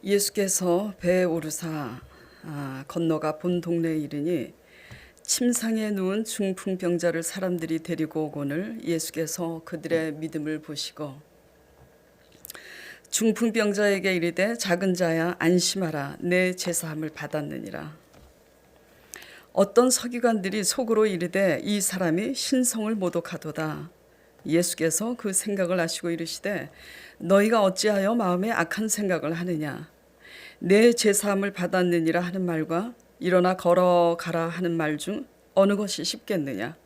예수께서 배에 오르사 건너가 본 동네에 이르니 침상에 누운 중풍병자를 사람들이 데리고 오거늘 예수께서 그들의 믿음을 보시고 중풍병자에게 이르되 작은 자야 안심하라 내 제사함을 받았느니라. 어떤 서기관들이 속으로 이르되 이 사람이 신성을 모독하도다. 예수께서 그 생각을 아시고 이르시되 너희가 어찌하여 마음에 악한 생각을 하느냐. 내 제사함을 받았느니라 하는 말과 일어나 걸어가라 하는 말 중 어느 것이 쉽겠느냐.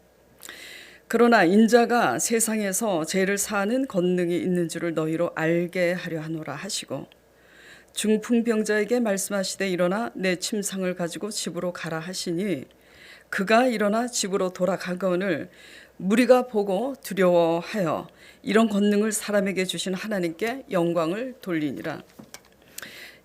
그러나 인자가 세상에서 죄를 사하는 권능이 있는 줄을 너희로 알게 하려 하노라 하시고 중풍병자에게 말씀하시되 일어나 내 침상을 가지고 집으로 가라 하시니 그가 일어나 집으로 돌아가거늘 무리가 보고 두려워하여 이런 권능을 사람에게 주신 하나님께 영광을 돌리니라.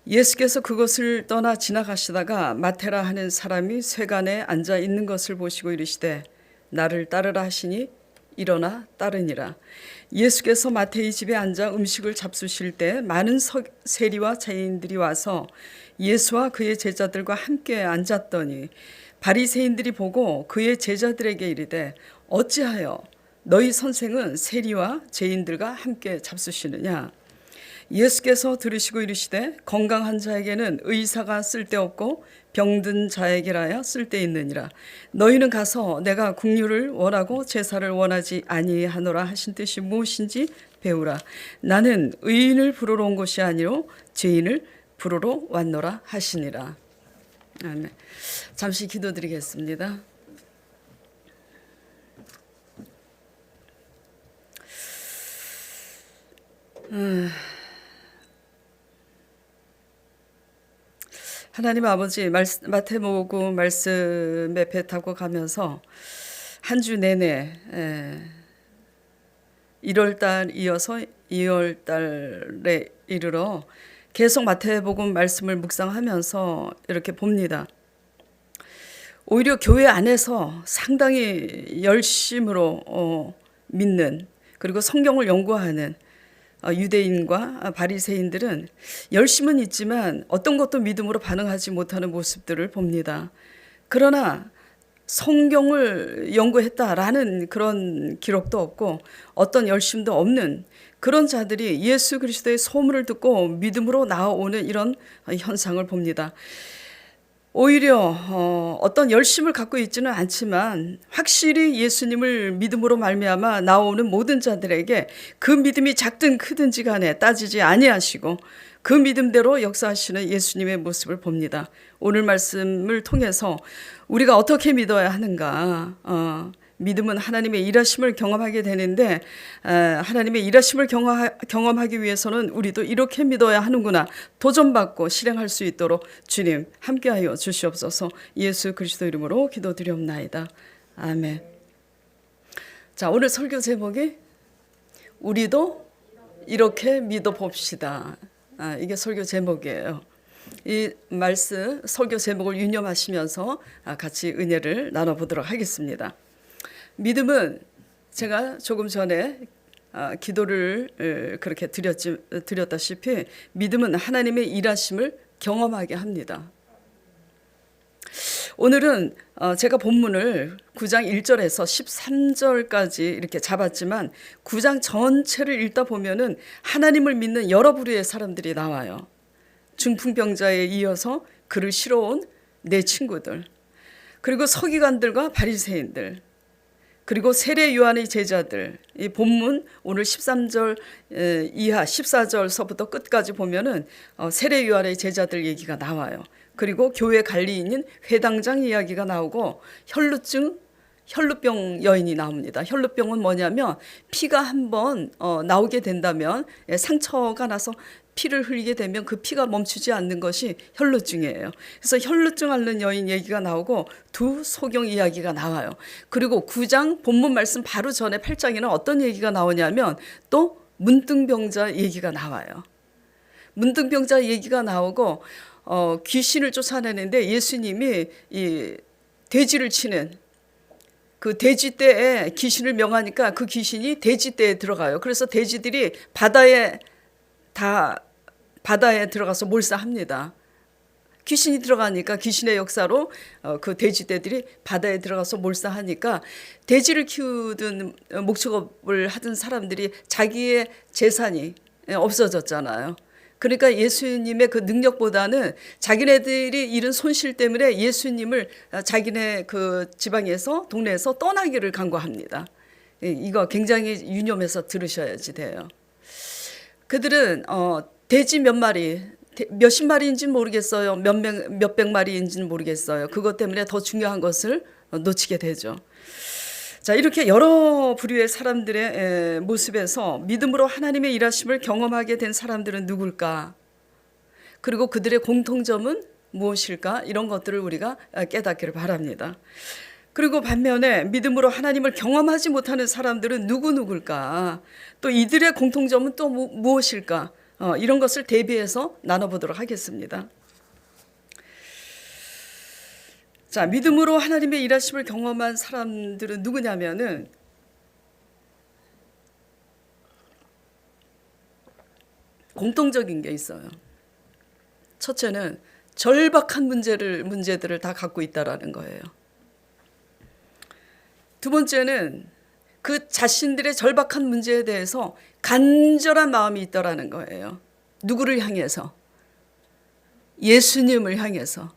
예수께서 그것을 떠나 지나가시다가 마테라 하는 사람이 쇠간에 앉아 있는 것을 보시고 이르시되 나를 따르라 하시니 일어나 따르니라. 예수께서 마태의 집에 앉아 음식을 잡수실 때 많은 세리와 자인들이 와서 예수와 그의 제자들과 함께 앉았더니 바리새인들이 보고 그의 제자들에게 이르되 어찌하여 너희 선생은 세리와 죄인들과 함께 잡수시느냐. 예수께서 들으시고 이르시되 건강한 자에게는 의사가 쓸데없고 병든 자에게라야 쓸데있느니라. 너희는 가서 내가 긍휼을 원하고 제사를 원하지 아니하노라 하신 뜻이 무엇인지 배우라. 나는 의인을 부르러 온 것이 아니요 죄인을 부르러 왔노라 하시니라. 아멘. 잠시 기도드리겠습니다. 하나님 아버지, 마태복음 말씀에 배 타고 가면서 한 주 내내 1월달 이어서 2월달에 이르러 계속 마태복음 말씀을 묵상하면서 이렇게 봅니다. 오히려 교회 안에서 상당히 열심으로 믿는 그리고 성경을 연구하는 유대인과 바리새인들은 열심은 있지만 어떤 것도 믿음으로 반응하지 못하는 모습들을 봅니다. 그러나 성경을 연구했다라는 그런 기록도 없고 어떤 열심도 없는 그런 자들이 예수 그리스도의 소문을 듣고 믿음으로 나아오는 이런 현상을 봅니다. 오히려 어떤 열심을 갖고 있지는 않지만 확실히 예수님을 믿음으로 말미암아 나오는 모든 자들에게 그 믿음이 작든 크든지 간에 따지지 아니하시고 그 믿음대로 역사하시는 예수님의 모습을 봅니다. 오늘 말씀을 통해서 우리가 어떻게 믿어야 하는가. 믿음은 하나님의 일하심을 경험하게 되는데 하나님의 일하심을 경험하기 위해서는 우리도 이렇게 믿어야 하는구나 도전받고 실행할 수 있도록 주님 함께하여 주시옵소서. 예수 그리스도 이름으로 기도드리옵나이다. 아멘. 자, 오늘 설교 제목이 우리도 이렇게 믿어봅시다. 이게 설교 제목이에요. 이 말씀 설교 제목을 유념하시면서 같이 은혜를 나눠보도록 하겠습니다. 믿음은 제가 조금 전에 기도를 그렇게 드렸다시피 믿음은 하나님의 일하심을 경험하게 합니다. 오늘은 제가 본문을 9장 1절에서 13절까지 이렇게 잡았지만 9장 전체를 읽다 보면은 하나님을 믿는 여러 부류의 사람들이 나와요. 중풍병자에 이어서 그를 실어온 내 친구들, 그리고 서기관들과 바리새인들, 그리고 세례 요한의 제자들. 이 본문 오늘 13절 이하 14절서부터 끝까지 보면은 세례 요한의 제자들 얘기가 나와요. 그리고 교회 관리 있는 회당장 이야기가 나오고 혈루병 여인이 나옵니다. 혈루병은 뭐냐면 피가 한번 나오게 된다면 상처가 나서 피를 흘리게 되면 그 피가 멈추지 않는 것이 혈루증이에요. 그래서 혈루증 앓는 여인 얘기가 나오고 두 소경 이야기가 나와요. 그리고 9장 본문 말씀 바로 전에 8장에는 어떤 얘기가 나오냐면 또 문둥병자 얘기가 나와요. 문둥병자 얘기가 나오고 귀신을 쫓아내는데 예수님이 이 돼지를 치는 그 돼지떼에 귀신을 명하니까 그 귀신이 돼지떼에 들어가요. 그래서 돼지들이 바다에 다 바다에 들어가서 몰사합니다. 귀신이 들어가니까 귀신의 역사로 그 돼지떼들이 바다에 들어가서 몰사하니까 돼지를 키우던 목축업을 하던 사람들이 자기의 재산이 없어졌잖아요. 그러니까 예수님의 그 능력보다는 자기네들이 잃은 손실 때문에 예수님을 자기네 그 지방에서 동네에서 떠나기를 간구합니다. 이거 굉장히 유념해서 들으셔야지 돼요. 그들은 돼지 몇 마리, 몇십 마리인지는 모르겠어요. 몇백 마리인지는 모르겠어요. 그것 때문에 더 중요한 것을 놓치게 되죠. 자, 이렇게 여러 부류의 사람들의 모습에서 믿음으로 하나님의 일하심을 경험하게 된 사람들은 누굴까? 그리고 그들의 공통점은 무엇일까? 이런 것들을 우리가 깨닫기를 바랍니다. 그리고 반면에 믿음으로 하나님을 경험하지 못하는 사람들은 누굴까? 또 이들의 공통점은 또 무엇일까? 이런 것을 대비해서 나눠보도록 하겠습니다. 자, 믿음으로 하나님의 일하심을 경험한 사람들은 누구냐면은 공통적인 게 있어요. 첫째는 절박한 문제들을 다 갖고 있다라는 거예요. 두 번째는 그 자신들의 절박한 문제에 대해서 간절한 마음이 있다라는 거예요. 누구를 향해서? 예수님을 향해서.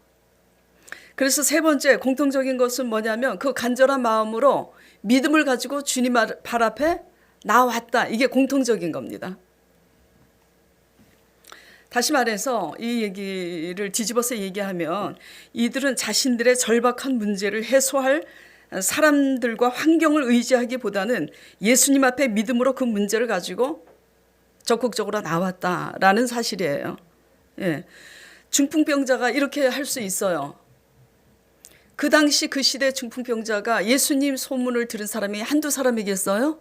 그래서 세 번째 공통적인 것은 뭐냐면 그 간절한 마음으로 믿음을 가지고 주님 발 앞에 나왔다. 이게 공통적인 겁니다. 다시 말해서 이 얘기를 뒤집어서 얘기하면 이들은 자신들의 절박한 문제를 해소할 사람들과 환경을 의지하기보다는 예수님 앞에 믿음으로 그 문제를 가지고 적극적으로 나왔다라는 사실이에요. 예. 중풍병자가 이렇게 할 수 있어요. 그 당시 그 시대 중풍병자가 예수님 소문을 들은 사람이 한두 사람이겠어요?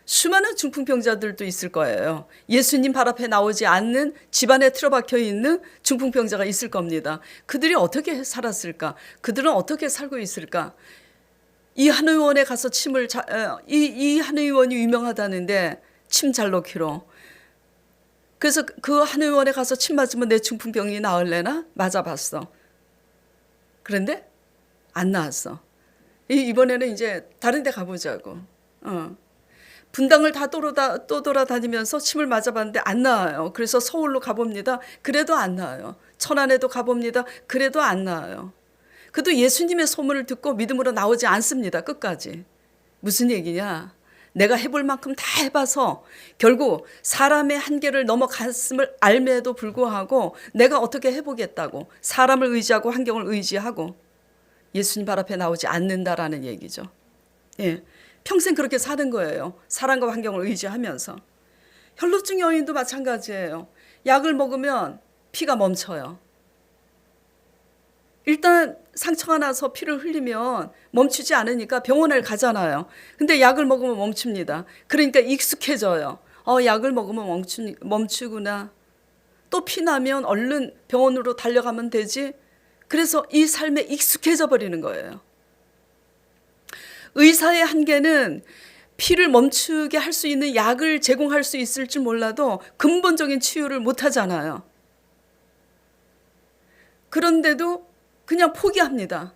수많은 중풍병자들도 있을 거예요. 예수님 발 앞에 나오지 않는 집안에 틀어박혀 있는 중풍병자가 있을 겁니다. 그들이 어떻게 살았을까? 그들은 어떻게 살고 있을까? 이 한 의원에 가서 이 한 의원이 유명하다는데 침 잘 놓기로. 그래서 그 한 의원에 가서 침 맞으면 내 중풍병이 나을래나? 맞아봤어. 그런데 안 나왔어. 이번에는 이제 다른 데 가보자고. 분당을 다 또 돌아다니면서 침을 맞아봤는데 안 나와요. 그래서 서울로 가봅니다. 그래도 안 나와요. 천안에도 가봅니다. 그래도 안 나와요. 그래도 예수님의 소문을 듣고 믿음으로 나오지 않습니다. 끝까지. 무슨 얘기냐? 내가 해볼 만큼 다 해봐서 결국 사람의 한계를 넘어갔음을 알매도 불구하고 내가 어떻게 해보겠다고 사람을 의지하고 환경을 의지하고 예수님 발 앞에 나오지 않는다라는 얘기죠. 예, 평생 그렇게 사는 거예요. 사람과 환경을 의지하면서. 혈루증 여인도 마찬가지예요. 약을 먹으면 피가 멈춰요. 일단 상처가 나서 피를 흘리면 멈추지 않으니까 병원을 가잖아요. 근데 약을 먹으면 멈춥니다. 그러니까 익숙해져요. 약을 먹으면 멈추구나. 또 피 나면 얼른 병원으로 달려가면 되지. 그래서 이 삶에 익숙해져 버리는 거예요. 의사의 한계는 피를 멈추게 할 수 있는 약을 제공할 수 있을 줄 몰라도 근본적인 치유를 못 하잖아요. 그런데도 그냥 포기합니다.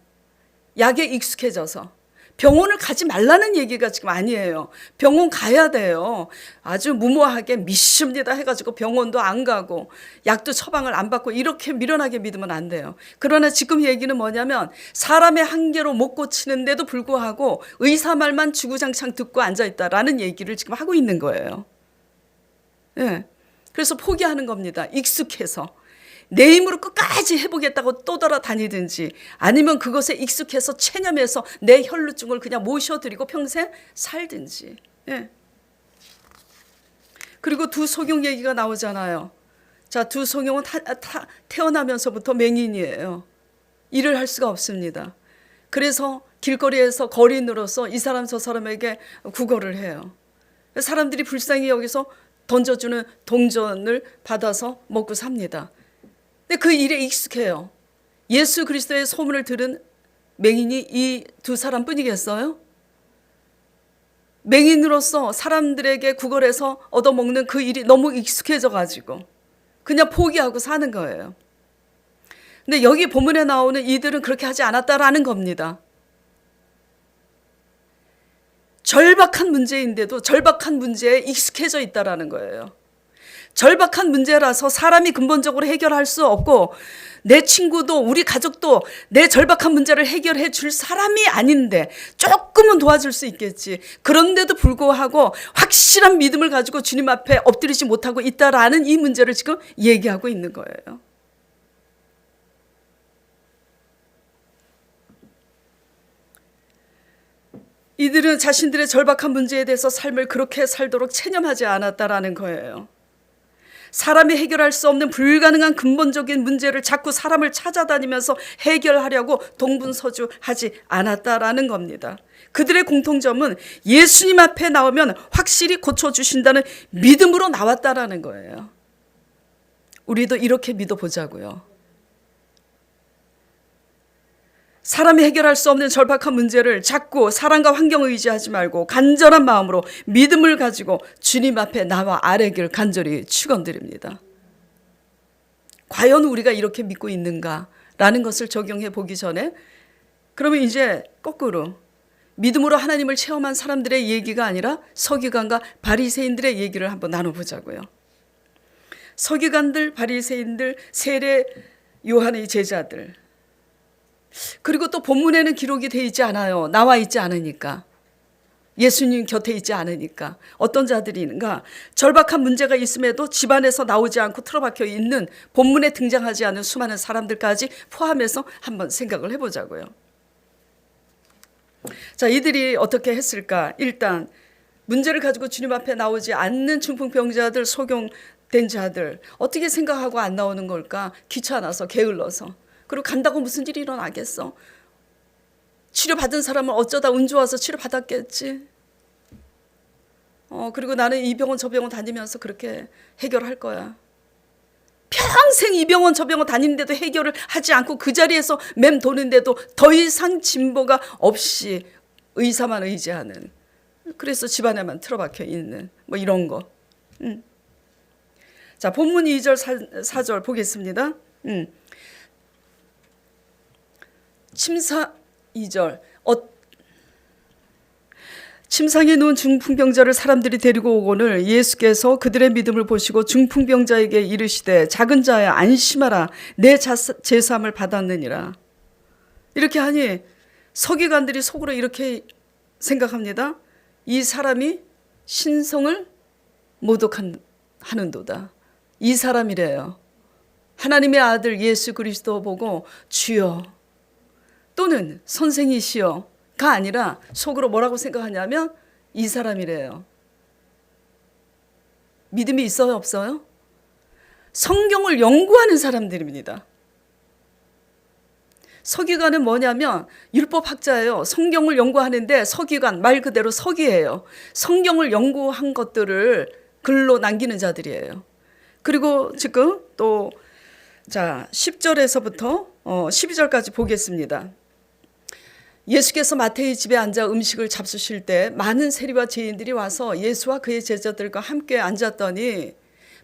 약에 익숙해져서. 병원을 가지 말라는 얘기가 지금 아니에요. 병원 가야 돼요. 아주 무모하게 믿습니다 해가지고 병원도 안 가고 약도 처방을 안 받고 이렇게 미련하게 믿으면 안 돼요. 그러나 지금 얘기는 뭐냐면 사람의 한계로 못 고치는데도 불구하고 의사 말만 주구장창 듣고 앉아있다라는 얘기를 지금 하고 있는 거예요. 네. 그래서 포기하는 겁니다. 익숙해서. 내 힘으로 끝까지 해보겠다고 또 돌아다니든지 아니면 그것에 익숙해서 체념해서 내 혈루증을 그냥 모셔드리고 평생 살든지. 예. 그리고 두 소경 얘기가 나오잖아요. 자, 두 소경은 태어나면서부터 맹인이에요. 일을 할 수가 없습니다. 그래서 길거리에서 거린으로서 이 사람 저 사람에게 구걸을 해요. 사람들이 불쌍히 여기서 던져주는 동전을 받아서 먹고 삽니다. 근데 그 일에 익숙해요. 예수 그리스도의 소문을 들은 맹인이 이 두 사람뿐이겠어요? 맹인으로서 사람들에게 구걸해서 얻어먹는 그 일이 너무 익숙해져 가지고 그냥 포기하고 사는 거예요. 근데 여기 본문에 나오는 이들은 그렇게 하지 않았다라는 겁니다. 절박한 문제인데도 절박한 문제에 익숙해져 있다라는 거예요. 절박한 문제라서 사람이 근본적으로 해결할 수 없고 내 친구도 우리 가족도 내 절박한 문제를 해결해 줄 사람이 아닌데 조금은 도와줄 수 있겠지. 그런데도 불구하고 확실한 믿음을 가지고 주님 앞에 엎드리지 못하고 있다라는 이 문제를 지금 얘기하고 있는 거예요. 이들은 자신들의 절박한 문제에 대해서 삶을 그렇게 살도록 체념하지 않았다라는 거예요. 사람이 해결할 수 없는 불가능한 근본적인 문제를 자꾸 사람을 찾아다니면서 해결하려고 동분서주하지 않았다라는 겁니다. 그들의 공통점은 예수님 앞에 나오면 확실히 고쳐주신다는 믿음으로 나왔다라는 거예요. 우리도 이렇게 믿어보자고요. 사람이 해결할 수 없는 절박한 문제를 자꾸 사람과 환경을 의지하지 말고 간절한 마음으로 믿음을 가지고 주님 앞에 나와 아뢰길 간절히 축원드립니다. 과연 우리가 이렇게 믿고 있는가라는 것을 적용해 보기 전에 그러면 이제 거꾸로 믿음으로 하나님을 체험한 사람들의 얘기가 아니라 서기관과 바리새인들의 얘기를 한번 나눠보자고요. 서기관들, 바리새인들, 세례 요한의 제자들, 그리고 또 본문에는 기록이 되어 있지 않아요. 나와 있지 않으니까. 예수님 곁에 있지 않으니까. 어떤 자들이 있는가? 절박한 문제가 있음에도 집안에서 나오지 않고 틀어박혀 있는 본문에 등장하지 않은 수많은 사람들까지 포함해서 한번 생각을 해보자고요. 자, 이들이 어떻게 했을까? 일단 문제를 가지고 주님 앞에 나오지 않는 중풍병자들, 소경된 자들 어떻게 생각하고 안 나오는 걸까? 귀찮아서 게을러서. 그리고 간다고 무슨 일이 일어나겠어? 치료받은 사람은 어쩌다 운 좋아서 치료받았겠지. 그리고 나는 이 병원 저 병원 다니면서 그렇게 해결할 거야. 평생 이 병원 저 병원 다니는데도 해결을 하지 않고 그 자리에서 맴도는데도 더 이상 진보가 없이 의사만 의지하는, 그래서 집안에만 틀어박혀 있는 뭐 이런 거. 자, 본문 2절 4절 보겠습니다. 침사 2절 침상에 누운 중풍병자를 사람들이 데리고 오거늘 예수께서 그들의 믿음을 보시고 중풍병자에게 이르시되 작은 자야 안심하라 내 제사함을 받았느니라. 이렇게 하니 서기관들이 속으로 이렇게 생각합니다. 이 사람이 신성을 모독하는도다. 이 사람이래요. 하나님의 아들 예수 그리스도 보고 주여 또는 선생이시여가 아니라 속으로 뭐라고 생각하냐면 이 사람이래요. 믿음이 있어요, 없어요? 성경을 연구하는 사람들입니다. 서기관은 뭐냐면 율법학자예요. 성경을 연구하는데 서기관 말 그대로 서기예요. 성경을 연구한 것들을 글로 남기는 자들이에요. 그리고 지금 또 자 10절에서부터 12절까지 보겠습니다. 예수께서 마태의 집에 앉아 음식을 잡수실 때 많은 세리와 죄인들이 와서 예수와 그의 제자들과 함께 앉았더니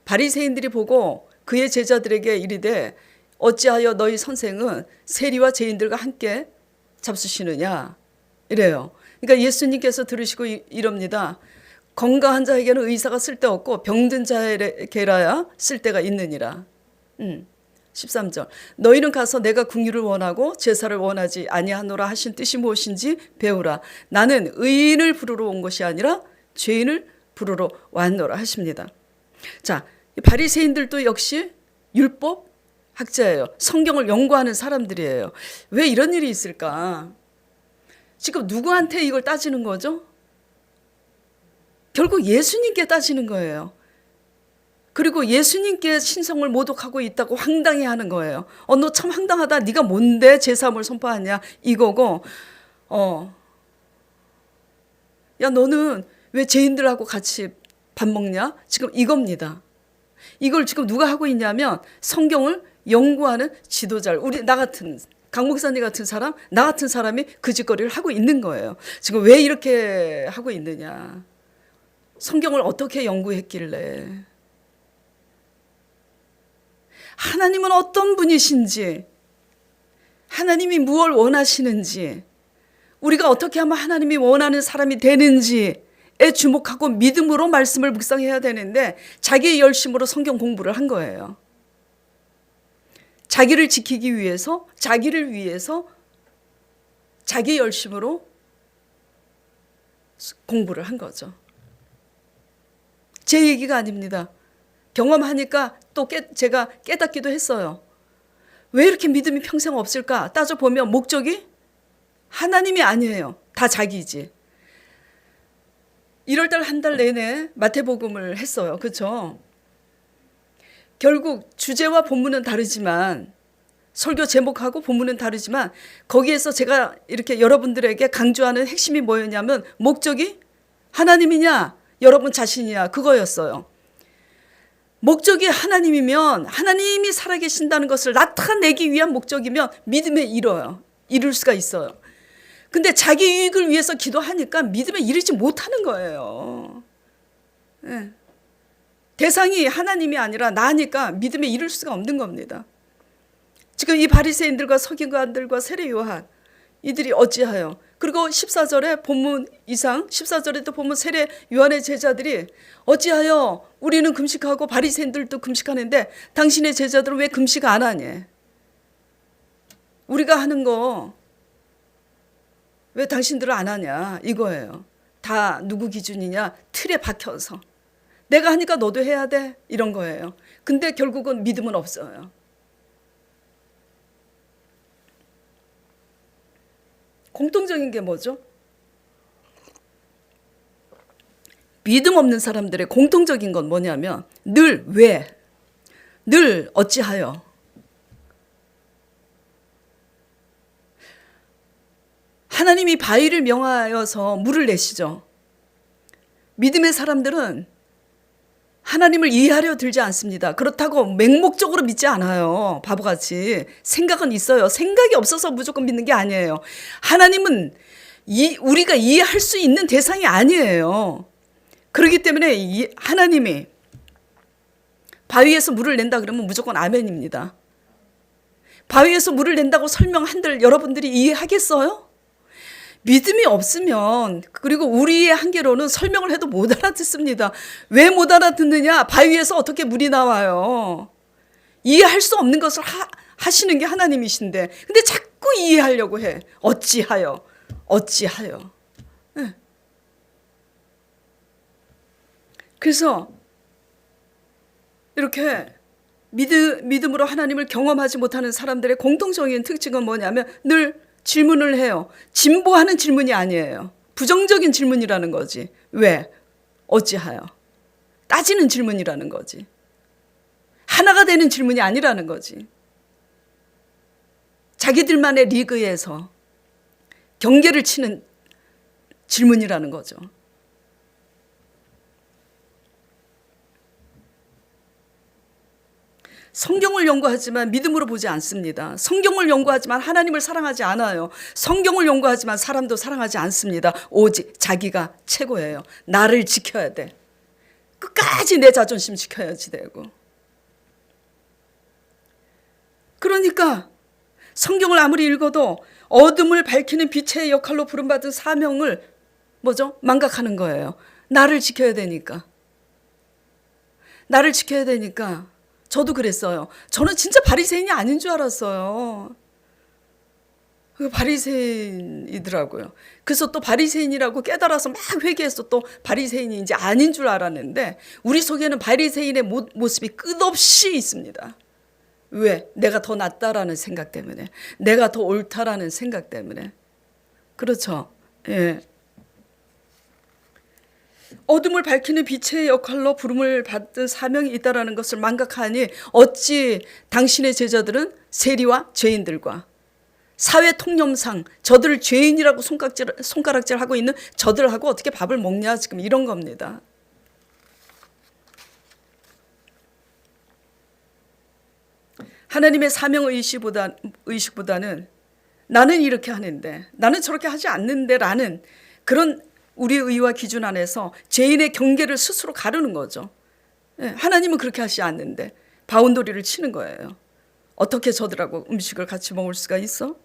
바리새인들이 보고 그의 제자들에게 이르되 어찌하여 너희 선생은 세리와 죄인들과 함께 잡수시느냐 이래요. 그러니까 예수님께서 들으시고 이럽니다. 건강한 자에게는 의사가 쓸데없고 병든 자에게라야 쓸데가 있느니라. 13절 너희는 가서 내가 긍휼을 원하고 제사를 원하지 아니하노라 하신 뜻이 무엇인지 배우라. 나는 의인을 부르러 온 것이 아니라 죄인을 부르러 왔노라 하십니다. 자, 바리새인들도 역시 율법 학자예요. 성경을 연구하는 사람들이에요. 왜 이런 일이 있을까? 지금 누구한테 이걸 따지는 거죠? 결국 예수님께 따지는 거예요. 그리고 예수님께 신성을 모독하고 있다고 황당해 하는 거예요. 너 참 황당하다. 네가 뭔데 제사함을 선포하냐 이거고 야 너는 왜 죄인들하고 같이 밥 먹냐? 지금 이겁니다. 이걸 지금 누가 하고 있냐면 성경을 연구하는 지도자, 나 같은 강 목사님 같은 사람, 나 같은 사람이 그 짓거리를 하고 있는 거예요. 지금 왜 이렇게 하고 있느냐. 성경을 어떻게 연구했길래. 하나님은 어떤 분이신지, 하나님이 무엇을 원하시는지, 우리가 어떻게 하면 하나님이 원하는 사람이 되는지에 주목하고 믿음으로 말씀을 묵상해야 되는데 자기의 열심으로 성경 공부를 한 거예요. 자기를 지키기 위해서, 자기를 위해서 자기 열심으로 공부를 한 거죠. 제 얘기가 아닙니다. 경험하니까 또 제가 깨닫기도 했어요. 왜 이렇게 믿음이 평생 없을까? 따져보면 목적이 하나님이 아니에요. 다 자기지. 1월달 한 달 내내 마태복음을 했어요. 그렇죠? 결국 주제와 본문은 다르지만, 설교 제목하고 본문은 다르지만 거기에서 제가 이렇게 여러분들에게 강조하는 핵심이 뭐였냐면 목적이 하나님이냐 여러분 자신이냐 그거였어요. 목적이 하나님이면, 하나님이 살아계신다는 것을 나타내기 위한 목적이면 믿음에 이룰 수가 있어요. 근데 자기 이익을 위해서 기도하니까 믿음에 이르지 못하는 거예요. 네. 대상이 하나님이 아니라 나니까 믿음에 이룰 수가 없는 겁니다. 지금 이 바리새인들과 서기관들과 세례 요한 이들이 어찌하여, 그리고 14절에 본문 이상 14절에도 보면 세례 요한의 제자들이 어찌하여 우리는 금식하고 바리새인들도 금식하는데 당신의 제자들은 왜 금식 안 하니? 우리가 하는 거 왜 당신들은 안 하냐 이거예요. 다 누구 기준이냐? 틀에 박혀서 내가 하니까 너도 해야 돼 이런 거예요. 근데 결국은 믿음은 없어요. 공통적인 게 뭐죠? 믿음 없는 사람들의 공통적인 건 뭐냐면 늘 왜, 늘 어찌하여. 하나님이 바위를 명하여서 물을 내시죠. 믿음의 사람들은 하나님을 이해하려 들지 않습니다. 그렇다고 맹목적으로 믿지 않아요. 바보같이. 생각은 있어요. 생각이 없어서 무조건 믿는 게 아니에요. 하나님은 우리가 이해할 수 있는 대상이 아니에요. 그렇기 때문에 하나님이 바위에서 물을 낸다 그러면 무조건 아멘입니다. 바위에서 물을 낸다고 설명한들 여러분들이 이해하겠어요? 믿음이 없으면, 그리고 우리의 한계로는 설명을 해도 못 알아듣습니다. 왜 못 알아듣느냐? 바위에서 어떻게 물이 나와요? 이해할 수 없는 것을 하시는 게 하나님이신데, 근데 자꾸 이해하려고 해. 어찌하여. 네. 그래서 이렇게 믿음으로 하나님을 경험하지 못하는 사람들의 공통적인 특징은 뭐냐면 늘 질문을 해요. 진보하는 질문이 아니에요. 부정적인 질문이라는 거지. 왜? 어찌하여? 따지는 질문이라는 거지. 하나가 되는 질문이 아니라는 거지. 자기들만의 리그에서 경계를 치는 질문이라는 거죠. 성경을 연구하지만 믿음으로 보지 않습니다. 성경을 연구하지만 하나님을 사랑하지 않아요. 성경을 연구하지만 사람도 사랑하지 않습니다. 오직 자기가 최고예요. 나를 지켜야 돼. 끝까지 내 자존심 지켜야지 되고. 그러니까 성경을 아무리 읽어도 어둠을 밝히는 빛의 역할로 부름받은 사명을 망각하는 거예요. 나를 지켜야 되니까. 나를 지켜야 되니까. 저도 그랬어요. 저는 진짜 바리새인이 아닌 줄 알았어요. 바리새인이더라고요. 그래서 또 바리새인이라고 깨달아서 막 회개해서 또 바리새인이 이제 아닌 줄 알았는데 우리 속에는 바리새인의 모습이 끝없이 있습니다. 왜? 내가 더 낫다라는 생각 때문에, 내가 더 옳다라는 생각 때문에. 그렇죠. 예. 어둠을 밝히는 빛의 역할로 부름을 받은 사명이 있다라는 것을 망각하니 어찌 당신의 제자들은 세리와 죄인들과 사회 통념상 저들을 죄인이라고 손가락질하고 있는 저들하고 어떻게 밥을 먹냐, 지금 이런 겁니다. 하나님의 사명 의식보다는 나는 이렇게 하는데, 나는 저렇게 하지 않는데 라는 그런 우리의 의와 기준 안에서 죄인의 경계를 스스로 가르는 거죠. 하나님은 그렇게 하시지 않는데 바운더리를 치는 거예요. 어떻게 저들하고 음식을 같이 먹을 수가 있어?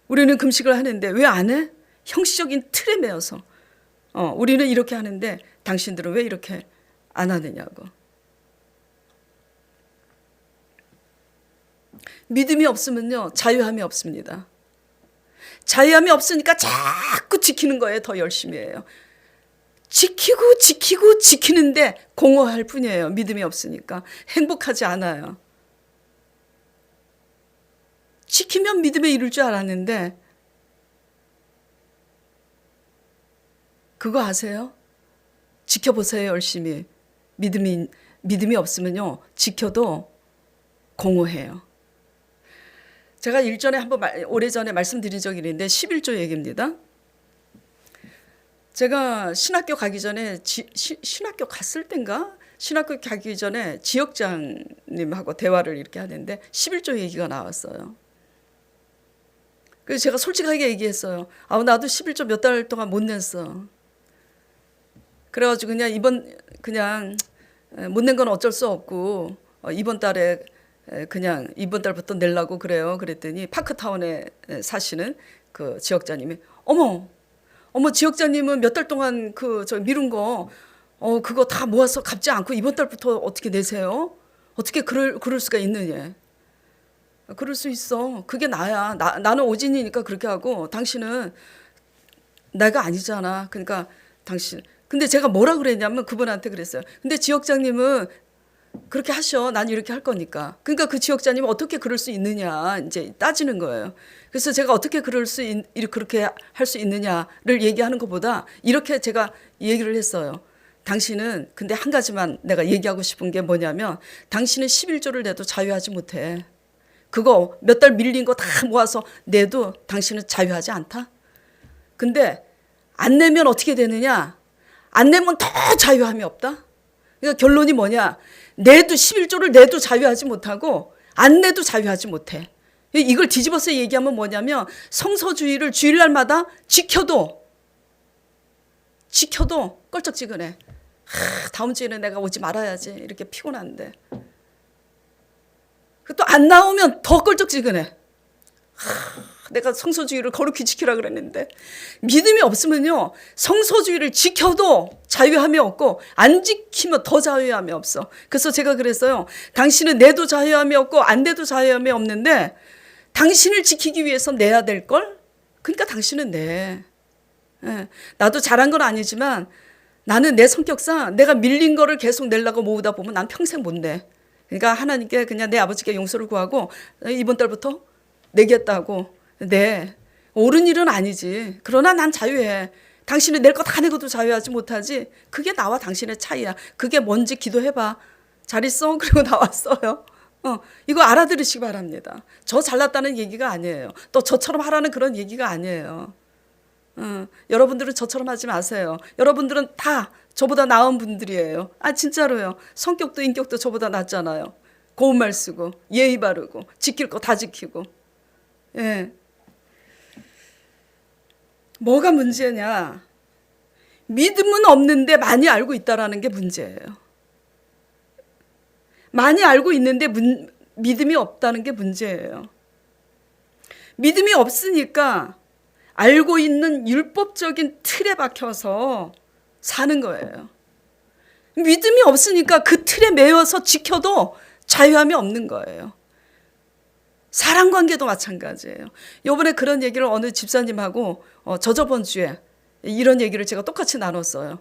우리는 금식을 하는데 왜 안 해? 형식적인 틀에 매여서 우리는 이렇게 하는데 당신들은 왜 이렇게 안 하느냐고. 믿음이 없으면요 자유함이 없습니다. 자유함이 없으니까 자꾸 지키는 거예요. 더 열심히 해요. 지키고 지키는데 공허할 뿐이에요. 믿음이 없으니까 행복하지 않아요. 지키면 믿음에 이룰 줄 알았는데 그거 아세요? 지켜보세요. 열심히. 믿음이 없으면요 지켜도 공허해요. 제가 일전에 한번 오래전에 말씀드린 적이 있는데 11조 얘기입니다. 제가 신학교 가기 전에 신학교 갔을 땐가? 신학교 가기 전에 지역장님하고 대화를 이렇게 하는데 11조 얘기가 나왔어요. 그래서 제가 솔직하게 얘기했어요. 나도 11조 몇 달 동안 못 냈어. 그래가지고 그냥 못 낸 건 어쩔 수 없고 이번 달에 그냥 이번 달부터 내려고 그래요. 그랬더니 파크타운에 사시는 그 지역자님이 어머 지역자님은 몇 달 동안 저 미룬 거 그거 다 모아서 갚지 않고 이번 달부터 어떻게 내세요? 어떻게 그럴 수가 있느냐? 그럴 수 있어. 그게 나야. 나는 오진이니까 그렇게 하고 당신은 내가 아니잖아. 그러니까 당신. 근데 제가 뭐라 그랬냐면 그분한테 그랬어요. 근데 지역장님은 그렇게 하셔. 난 이렇게 할 거니까. 그러니까 그 지역자님은 어떻게 그럴 수 있느냐 이제 따지는 거예요. 그래서 제가 어떻게 그렇게 할 수 있느냐를 얘기하는 것보다 이렇게 제가 얘기를 했어요. 당신은 근데 한 가지만 내가 얘기하고 싶은 게 뭐냐면 당신은 11조를 내도 자유하지 못해. 그거 몇 달 밀린 거 다 모아서 내도 당신은 자유하지 않다. 근데 안 내면 어떻게 되느냐? 안 내면 더 자유함이 없다. 그러니까 결론이 뭐냐? 내도 11조를 내도 자유하지 못하고 안 내도 자유하지 못해. 이걸 뒤집어서 얘기하면 뭐냐면 성서주의를 주일날마다 지켜도 껄쩍지근해. 다음 주에는 내가 오지 말아야지 이렇게 피곤한데 또 안 나오면 더 껄쩍지근해. 내가 성서주의를 거룩히 지키라 그랬는데 믿음이 없으면요 성서주의를 지켜도 자유함이 없고 안 지키면 더 자유함이 없어. 그래서 제가 그랬어요. 당신은 내도 자유함이 없고 안 내도 자유함이 없는데 당신을 지키기 위해서 내야 될 걸? 그러니까 당신은 내. 나도 잘한 건 아니지만 나는 내 성격상 내가 밀린 거를 계속 내려고 모으다 보면 난 평생 못 내. 그러니까 하나님께 그냥 내 아버지께 용서를 구하고 이번 달부터 내겠다고. 네. 옳은 일은 아니지. 그러나 난 자유해. 당신이 낼 거 다 내고도 자유하지 못하지. 그게 나와 당신의 차이야. 그게 뭔지 기도해봐. 잘 있어? 그리고 나왔어요. 이거 알아들으시기 바랍니다. 저 잘났다는 얘기가 아니에요. 또 저처럼 하라는 그런 얘기가 아니에요. 여러분들은 저처럼 하지 마세요. 여러분들은 다 저보다 나은 분들이에요. 진짜로요. 성격도 인격도 저보다 낫잖아요. 고운 말 쓰고 예의 바르고 지킬 거 다 지키고. 예. 뭐가 문제냐? 믿음은 없는데 많이 알고 있다라는 게 문제예요. 많이 알고 있는데 믿음이 없다는 게 문제예요. 믿음이 없으니까 알고 있는 율법적인 틀에 박혀서 사는 거예요. 믿음이 없으니까 그 틀에 매여서 지켜도 자유함이 없는 거예요. 사랑관계도 마찬가지예요. 이번에 그런 얘기를 어느 집사님하고 저저번 주에 이런 얘기를 제가 똑같이 나눴어요.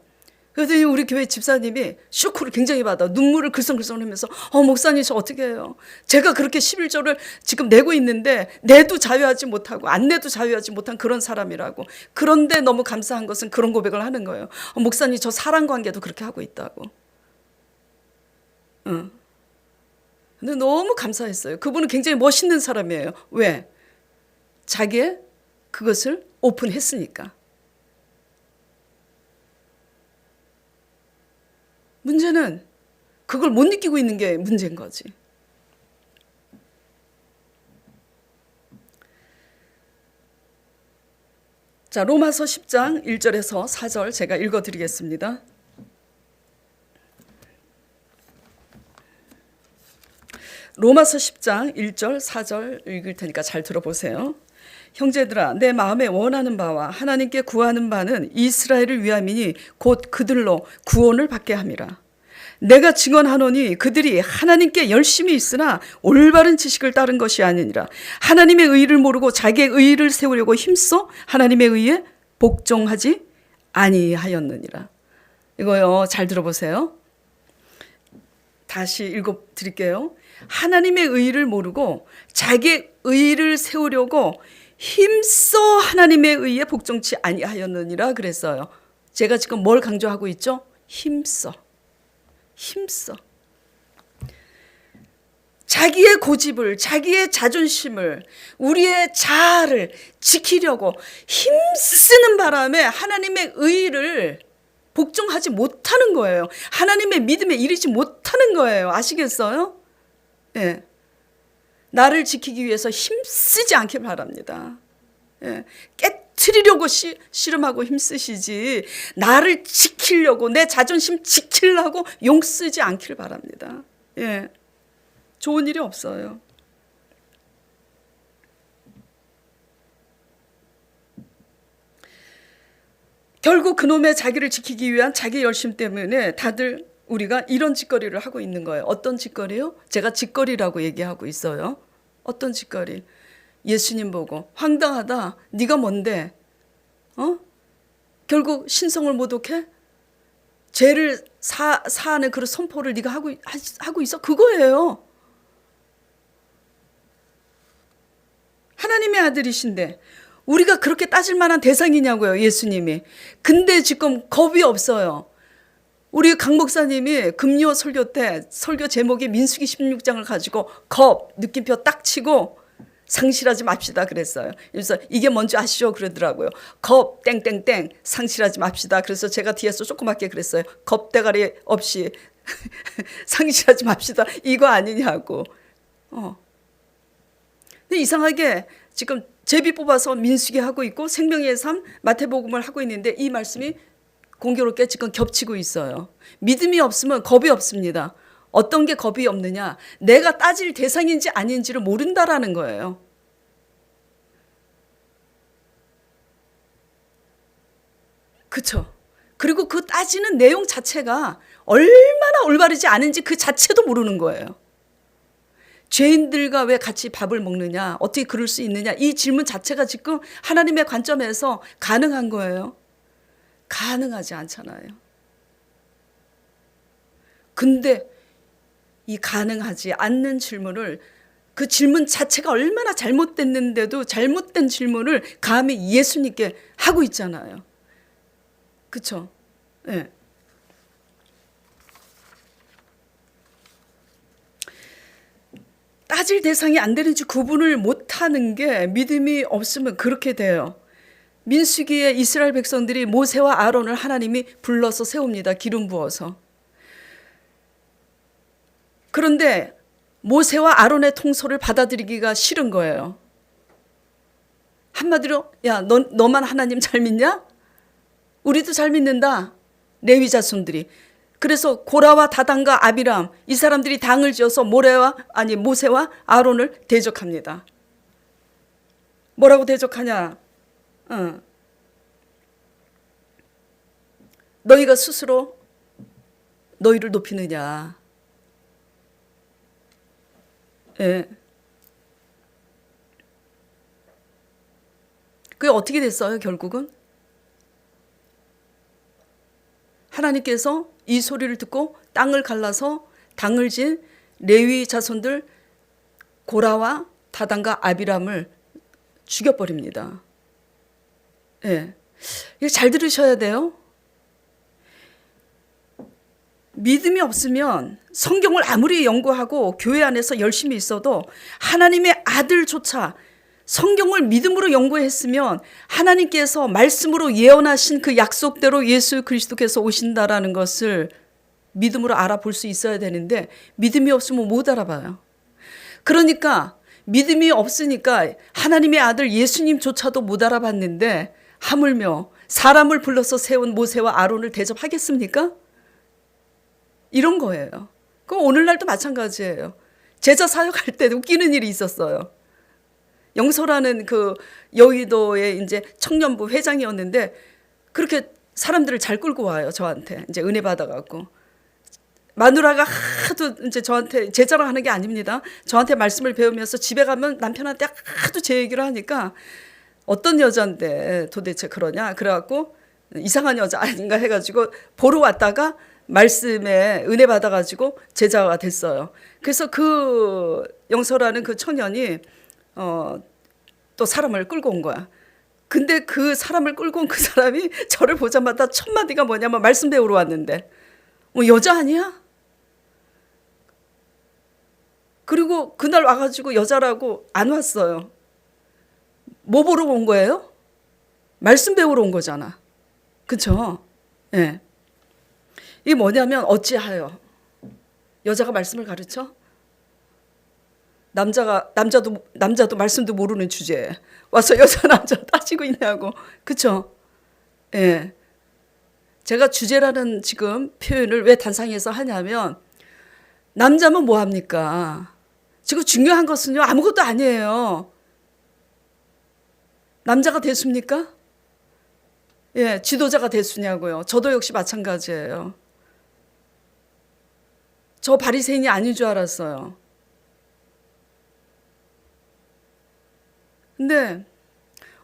그랬더니 우리 교회 집사님이 쇼크를 굉장히 받아 눈물을 글썽글썽 흘리면서 목사님 저 어떻게 해요? 제가 그렇게 11조를 지금 내고 있는데 내도 자유하지 못하고 안 내도 자유하지 못한 그런 사람이라고. 그런데 너무 감사한 것은 그런 고백을 하는 거예요. 목사님 저 사랑관계도 그렇게 하고 있다고. 근데 너무 감사했어요. 그분은 굉장히 멋있는 사람이에요. 왜? 자기의 그것을 오픈했으니까. 문제는 그걸 못 느끼고 있는 게 문제인 거지. 자, 로마서 10장 1절에서 4절 제가 읽어드리겠습니다. 로마서 10장 1절 4절 읽을 테니까 잘 들어보세요. 형제들아, 내 마음에 원하는 바와 하나님께 구하는 바는 이스라엘을 위함이니 곧 그들로 구원을 받게 함이라. 내가 증언하노니 그들이 하나님께 열심히 있으나 올바른 지식을 따른 것이 아니니라. 하나님의 의를 모르고 자기의 의를 세우려고 힘써 하나님의 의에 복종하지 아니하였느니라. 이거요, 잘 들어보세요. 다시 읽어드릴게요. 하나님의 의를 모르고 자기의 의를 세우려고 힘써 하나님의 의에 복종치 아니하였느니라 그랬어요. 제가 지금 뭘 강조하고 있죠? 힘써. 자기의 고집을, 자기의 자존심을, 우리의 자아를 지키려고 힘쓰는 바람에 하나님의 의를 복종하지 못하는 거예요. 하나님의 믿음에 이르지 못하는 거예요. 아시겠어요? 예. 나를 지키기 위해서 힘쓰지 않길 바랍니다. 예. 깨트리려고 씨름하고 힘쓰시지 나를 지키려고, 내 자존심 지키려고 용쓰지 않길 바랍니다. 예. 좋은 일이 없어요. 결국 그놈의 자기를 지키기 위한 자기 열심 때문에 다들 우리가 이런 짓거리를 하고 있는 거예요. 어떤 짓거리요? 제가 짓거리라고 얘기하고 있어요. 어떤 짓거리? 예수님 보고 황당하다. 네가 뭔데? 결국 신성을 모독해? 죄를 사하는 그런 선포를 네가 하고 있어? 그거예요. 하나님의 아들이신데 우리가 그렇게 따질 만한 대상이냐고요, 예수님이. 근데 지금 겁이 없어요. 우리 강 목사님이 금요 설교 때 설교 제목이 민수기 16장을 가지고 겁, 느낌표 딱 치고 상실하지 맙시다 그랬어요. 그래서 이게 뭔지 아시죠? 그러더라고요. 겁 땡땡땡 상실하지 맙시다. 그래서 제가 뒤에서 조그맣게 그랬어요. 겁대가리 없이 상실하지 맙시다. 이거 아니냐고. 근데 이상하게 지금 제비 뽑아서 민수기 하고 있고 생명의 삶 마태복음을 하고 있는데 이 말씀이 공교롭게 지금 겹치고 있어요. 믿음이 없으면 겁이 없습니다. 어떤 게 겁이 없느냐? 내가 따질 대상인지 아닌지를 모른다라는 거예요. 그렇죠? 그리고 그 따지는 내용 자체가 얼마나 올바르지 않은지 그 자체도 모르는 거예요. 죄인들과 왜 같이 밥을 먹느냐? 어떻게 그럴 수 있느냐? 이 질문 자체가 지금 하나님의 관점에서 가능한 거예요. 가능하지 않잖아요. 근데 이 가능하지 않는 질문을, 그 질문 자체가 얼마나 잘못됐는데도 잘못된 질문을 감히 예수님께 하고 있잖아요. 그렇죠? 네. 따질 대상이 안 되는지 구분을 못하는 게 믿음이 없으면 그렇게 돼요. 민수기에 이스라엘 백성들이 모세와 아론을 하나님이 불러서 세웁니다. 기름 부어서. 그런데 모세와 아론의 통솔을 받아들이기가 싫은 거예요. 한마디로 야, 너만 하나님 잘 믿냐? 우리도 잘 믿는다. 레위 자손들이. 그래서 고라와 다단과 아비람 이 사람들이 당을 지어서 모세와 아론을 대적합니다. 뭐라고 대적하냐? 너희가 스스로 너희를 높이느냐? 예. 그게 어떻게 됐어요, 결국은? 하나님께서 이 소리를 듣고 땅을 갈라서 당을 진 레위 자손들 고라와 다단과 아비람을 죽여버립니다. 예. 이거 잘 들으셔야 돼요. 믿음이 없으면 성경을 아무리 연구하고 교회 안에서 열심히 있어도 하나님의 아들조차 성경을 믿음으로 연구했으면 하나님께서 말씀으로 예언하신 그 약속대로 예수 그리스도께서 오신다라는 것을 믿음으로 알아볼 수 있어야 되는데 믿음이 없으면 못 알아봐요. 그러니까 믿음이 없으니까 하나님의 아들 예수님조차도 못 알아봤는데 하물며 사람을 불러서 세운 모세와 아론을 대접하겠습니까? 이런 거예요. 그럼 오늘날도 마찬가지예요. 제자 사역할 때 웃기는 일이 있었어요. 영서라는 그 여의도의 이제 청년부 회장이었는데 그렇게 사람들을 잘 끌고 와요. 저한테 이제 은혜 받아갖고 마누라가 하도 이제 저한테 제 자랑하는 게 아닙니다. 저한테 말씀을 배우면서 집에 가면 남편한테 하도 제 얘기를 하니까 어떤 여자인데 도대체 그러냐 그래갖고 이상한 여자 아닌가 해가지고 보러 왔다가 말씀에 은혜 받아가지고 제자가 됐어요. 그래서 그 영서라는 그 청년이 또 사람을 끌고 온 거야. 근데 그 사람을 끌고 온 그 사람이 저를 보자마자 첫 마디가 뭐냐면 말씀 배우러 왔는데 뭐 여자 아니야? 그리고 그날 와가지고 여자라고 안 왔어요. 뭐 보러 온 거예요? 말씀 배우러 온 거잖아. 그쵸? 예. 네. 이게 뭐냐면 어찌하여 여자가 말씀을 가르쳐? 남자도 말씀도 모르는 주제에 와서 여자 남자 따지고 있냐고. 그쵸? 예. 네. 제가 주제라는 지금 표현을 왜 단상에서 하냐면 남자면 뭐 합니까? 지금 중요한 것은요 아무것도 아니에요. 남자가 대수입니까? 예, 지도자가 대수냐고요. 저도 역시 마찬가지예요. 저 바리새인이 아닌 줄 알았어요. 근데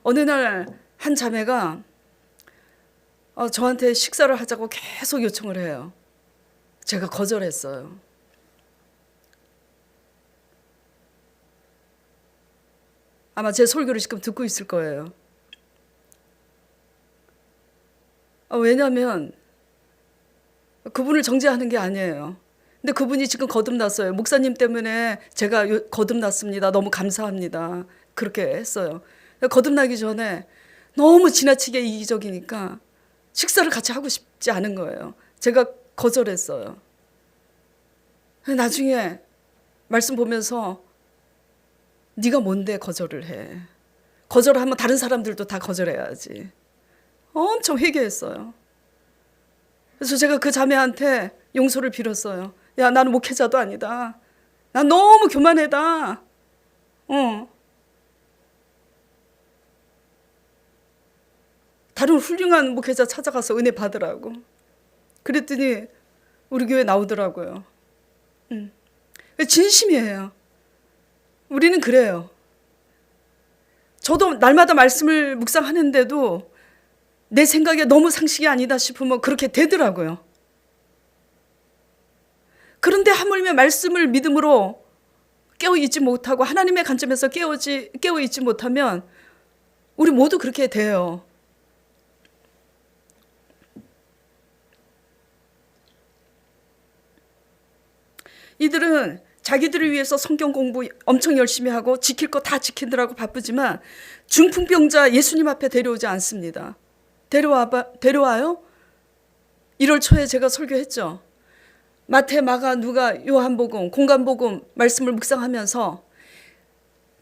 어느 날 한 자매가 저한테 식사를 하자고 계속 요청을 해요. 제가 거절했어요. 아마 제 설교를 지금 듣고 있을 거예요. 왜냐하면 그분을 정죄하는 게 아니에요. 근데 그분이 지금 거듭났어요. 목사님 때문에 제가 거듭났습니다. 너무 감사합니다. 그렇게 했어요. 거듭나기 전에 너무 지나치게 이기적이니까 식사를 같이 하고 싶지 않은 거예요. 제가 거절했어요. 나중에 말씀 보면서 네가 뭔데 거절을 해. 거절하면 다른 사람들도 다 거절해야지. 엄청 회개했어요. 그래서 제가 그 자매한테 용서를 빌었어요. 야, 나는 목회자도 아니다. 난 너무 교만하다. 다른 훌륭한 목회자 찾아가서 은혜 받으라고. 그랬더니 우리 교회 나오더라고요. 진심이에요. 우리는 그래요. 저도 날마다 말씀을 묵상하는데도 내 생각에 너무 상식이 아니다 싶으면 그렇게 되더라고요. 그런데 하물며 말씀을 믿음으로 깨어있지 못하고 하나님의 관점에서 깨어있지 못하면 우리 모두 그렇게 돼요. 이들은 자기들을 위해서 성경 공부 엄청 열심히 하고 지킬 거 다 지키느라고 바쁘지만 중풍병자 예수님 앞에 데려오지 않습니다. 데려와요? 1월 초에 제가 설교했죠. 마태, 마가, 누가, 요한복음, 공간복음 말씀을 묵상하면서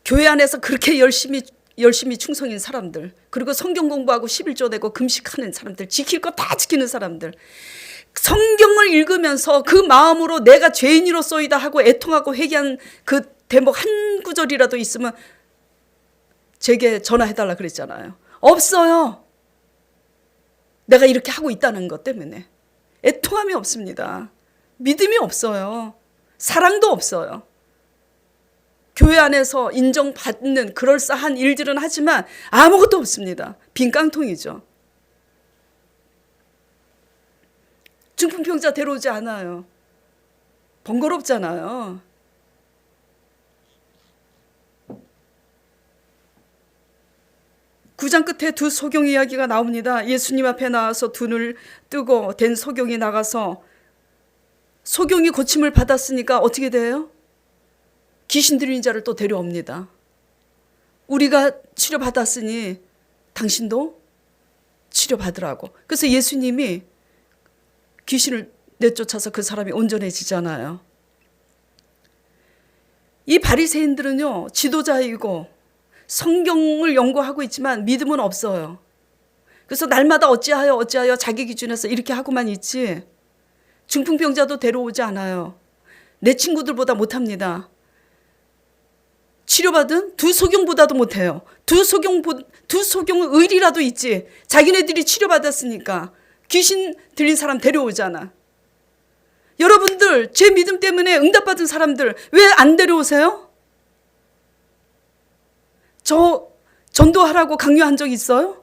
교회 안에서 그렇게 열심히 충성인 사람들, 그리고 성경 공부하고 11조 내고 금식하는 사람들, 지킬 거 다 지키는 사람들, 성경을 읽으면서 그 마음으로 내가 죄인으로서이다 하고 애통하고 회개한 그 대목 한 구절이라도 있으면 제게 전화해달라 그랬잖아요. 없어요. 내가 이렇게 하고 있다는 것 때문에 애통함이 없습니다. 믿음이 없어요. 사랑도 없어요. 교회 안에서 인정받는 그럴싸한 일들은 하지만 아무것도 없습니다. 빈 깡통이죠. 중풍병자 데려오지 않아요. 번거롭잖아요. 구장 끝에 두 소경 이야기가 나옵니다. 예수님 앞에 나와서 두 눈을 뜨고 된 소경이 나가서 소경이 고침을 받았으니까 어떻게 돼요? 귀신 들린 자를 또 데려옵니다. 우리가 치료받았으니 당신도 치료받으라고. 그래서 예수님이 귀신을 내쫓아서 그 사람이 온전해지잖아요. 이 바리새인들은요, 지도자이고 성경을 연구하고 있지만 믿음은 없어요. 그래서 날마다 어찌하여 자기 기준에서 이렇게 하고만 있지, 중풍병자도 데려오지 않아요. 내 친구들보다 못합니다. 치료받은 두 소경보다도 못해요. 두 소경 의리라도 있지. 자기네들이 치료받았으니까 귀신 들린 사람 데려오잖아. 여러분들 제 믿음 때문에 응답받은 사람들 왜 안 데려오세요? 저 전도하라고 강요한 적 있어요?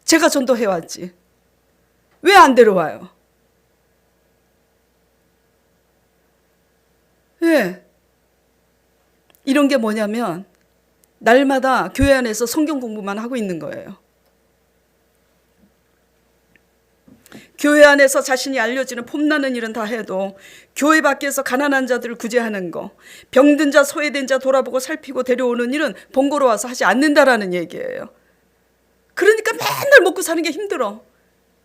제가 전도해왔지. 왜 안 데려와요? 왜? 이런 게 뭐냐면 날마다 교회 안에서 성경 공부만 하고 있는 거예요. 교회 안에서 자신이 알려지는 폼나는 일은 다 해도 교회 밖에서 가난한 자들을 구제하는 거, 병든 자 소외된 자 돌아보고 살피고 데려오는 일은 번거로워서 하지 않는다라는 얘기예요. 그러니까 맨날 먹고 사는 게 힘들어.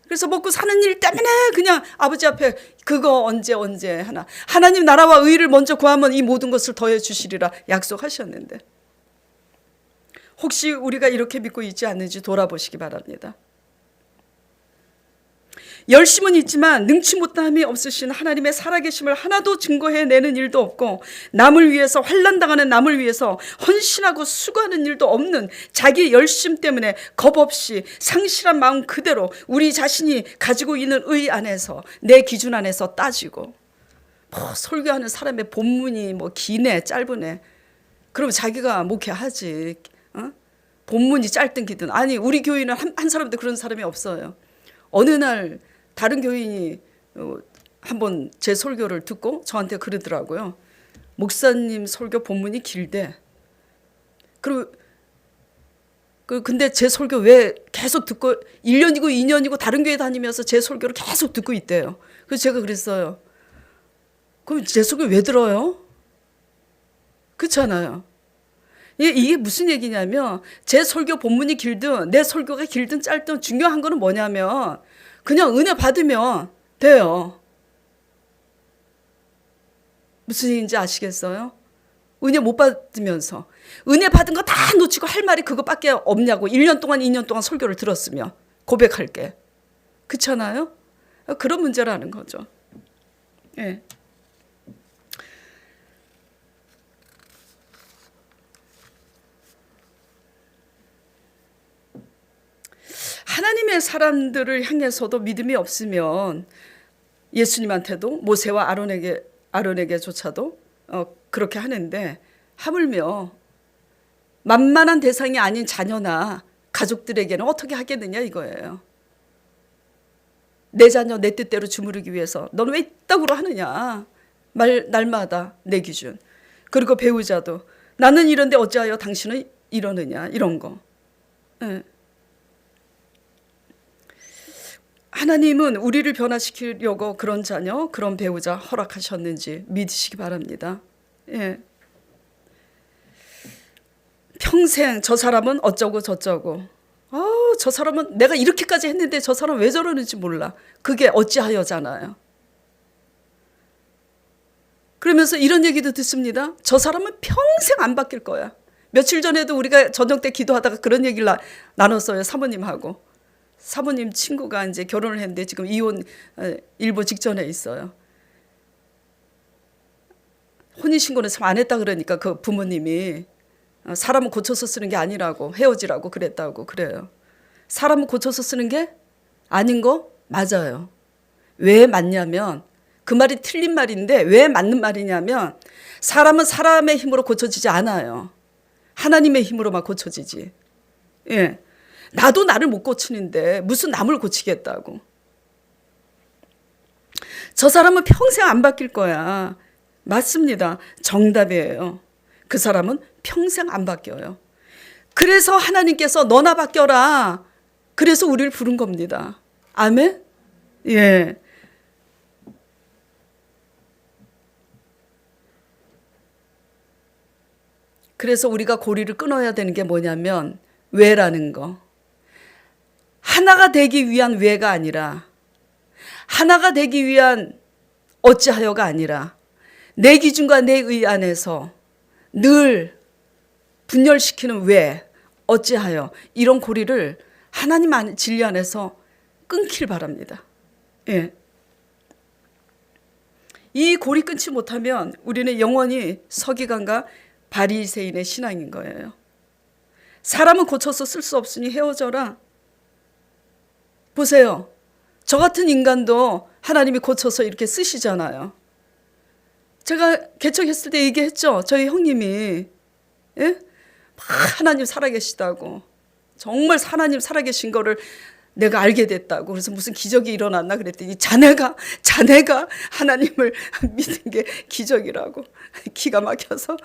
그래서 먹고 사는 일 때문에 그냥 아버지 앞에 그거 언제 하나, 하나님 나라와 의를 먼저 구하면 이 모든 것을 더해 주시리라 약속하셨는데, 혹시 우리가 이렇게 믿고 있지 않는지 돌아보시기 바랍니다. 열심은 있지만 능치 못함이 없으신 하나님의 살아계심을 하나도 증거해내는 일도 없고, 남을 위해서 환난당하는 남을 위해서 헌신하고 수고하는 일도 없는 자기 열심 때문에 겁없이 상실한 마음 그대로 우리 자신이 가지고 있는 의 안에서, 내 기준 안에서 따지고, 설교하는 사람의 본문이 기네 짧으네 그러면 자기가 목회하지. 본문이 짧든 기든. 아니 우리 교인은 한 사람도 그런 사람이 없어요. 어느 날 다른 교인이 한번 제 설교를 듣고 저한테 그러더라고요. 목사님 설교 본문이 길대. 그리고 근데 제 설교 왜 계속 듣고 1년이고 2년이고 다른 교회 다니면서 제 설교를 계속 듣고 있대요. 그래서 제가 그랬어요. 그럼 제 설교 왜 들어요? 그렇잖아요. 이게 무슨 얘기냐면 제 설교 본문이 길든 내 설교가 길든 짧든 중요한 거는 뭐냐면 그냥 은혜 받으면 돼요. 무슨 얘기인지 아시겠어요? 은혜 못 받으면서 은혜 받은 거 다 놓치고 할 말이 그거밖에 없냐고. 1년 동안 2년 동안 설교를 들었으면 고백할게. 그렇잖아요? 그런 문제라는 거죠. 예. 하나님의 사람들을 향해서도 믿음이 없으면 예수님한테도 모세와 아론에게조차도 그렇게 하는데, 하물며 만만한 대상이 아닌 자녀나 가족들에게는 어떻게 하겠느냐 이거예요. 내 자녀 내 뜻대로 주무르기 위해서 너는 왜 이따구로 하느냐. 날마다 내 기준. 그리고 배우자도 나는 이런데 어찌하여 당신은 이러느냐 이런 거. 네. 하나님은 우리를 변화시키려고 그런 자녀, 그런 배우자 허락하셨는지 믿으시기 바랍니다. 예. 평생 저 사람은 어쩌고 저쩌고, 저 사람은 내가 이렇게까지 했는데 저 사람 왜 저러는지 몰라. 그게 어찌하여잖아요. 그러면서 이런 얘기도 듣습니다. 저 사람은 평생 안 바뀔 거야. 며칠 전에도 우리가 저녁 때 기도하다가 그런 얘기를 나눴어요. 사모님하고. 사모님 친구가 이제 결혼을 했는데 지금 이혼 일보 직전에 있어요. 혼인신고는 참 안 했다 그러니까 그 부모님이 사람은 고쳐서 쓰는 게 아니라고, 헤어지라고 그랬다고 그래요. 사람은 고쳐서 쓰는 게 아닌 거 맞아요. 왜 맞냐면 그 말이 틀린 말인데 왜 맞는 말이냐면 사람은 사람의 힘으로 고쳐지지 않아요. 하나님의 힘으로만 고쳐지지. 예. 나도 나를 못 고치는데 무슨 남을 고치겠다고. 저 사람은 평생 안 바뀔 거야. 맞습니다. 정답이에요. 그 사람은 평생 안 바뀌어요. 그래서 하나님께서 너나 바뀌어라. 그래서 우리를 부른 겁니다. 아멘? 예. 그래서 우리가 고리를 끊어야 되는 게 뭐냐면 왜라는 거. 하나가 되기 위한 왜가 아니라, 하나가 되기 위한 어찌하여가 아니라 내 기준과 내 의 안에서 늘 분열시키는 왜, 어찌하여, 이런 고리를 하나님 진리 안에서 끊길 바랍니다. 예. 이 고리 끊지 못하면 우리는 영원히 서기관과 바리새인의 신앙인 거예요. 사람은 고쳐서 쓸 수 없으니 헤어져라. 보세요. 저 같은 인간도 하나님이 고쳐서 이렇게 쓰시잖아요. 제가 개척했을 때 얘기했죠. 저희 형님이 예? 하나님 살아계시다고. 정말 하나님 살아계신 거를 내가 알게 됐다고. 그래서 무슨 기적이 일어났나 그랬더니 자네가 하나님을 믿은 게 기적이라고. 기가 막혀서.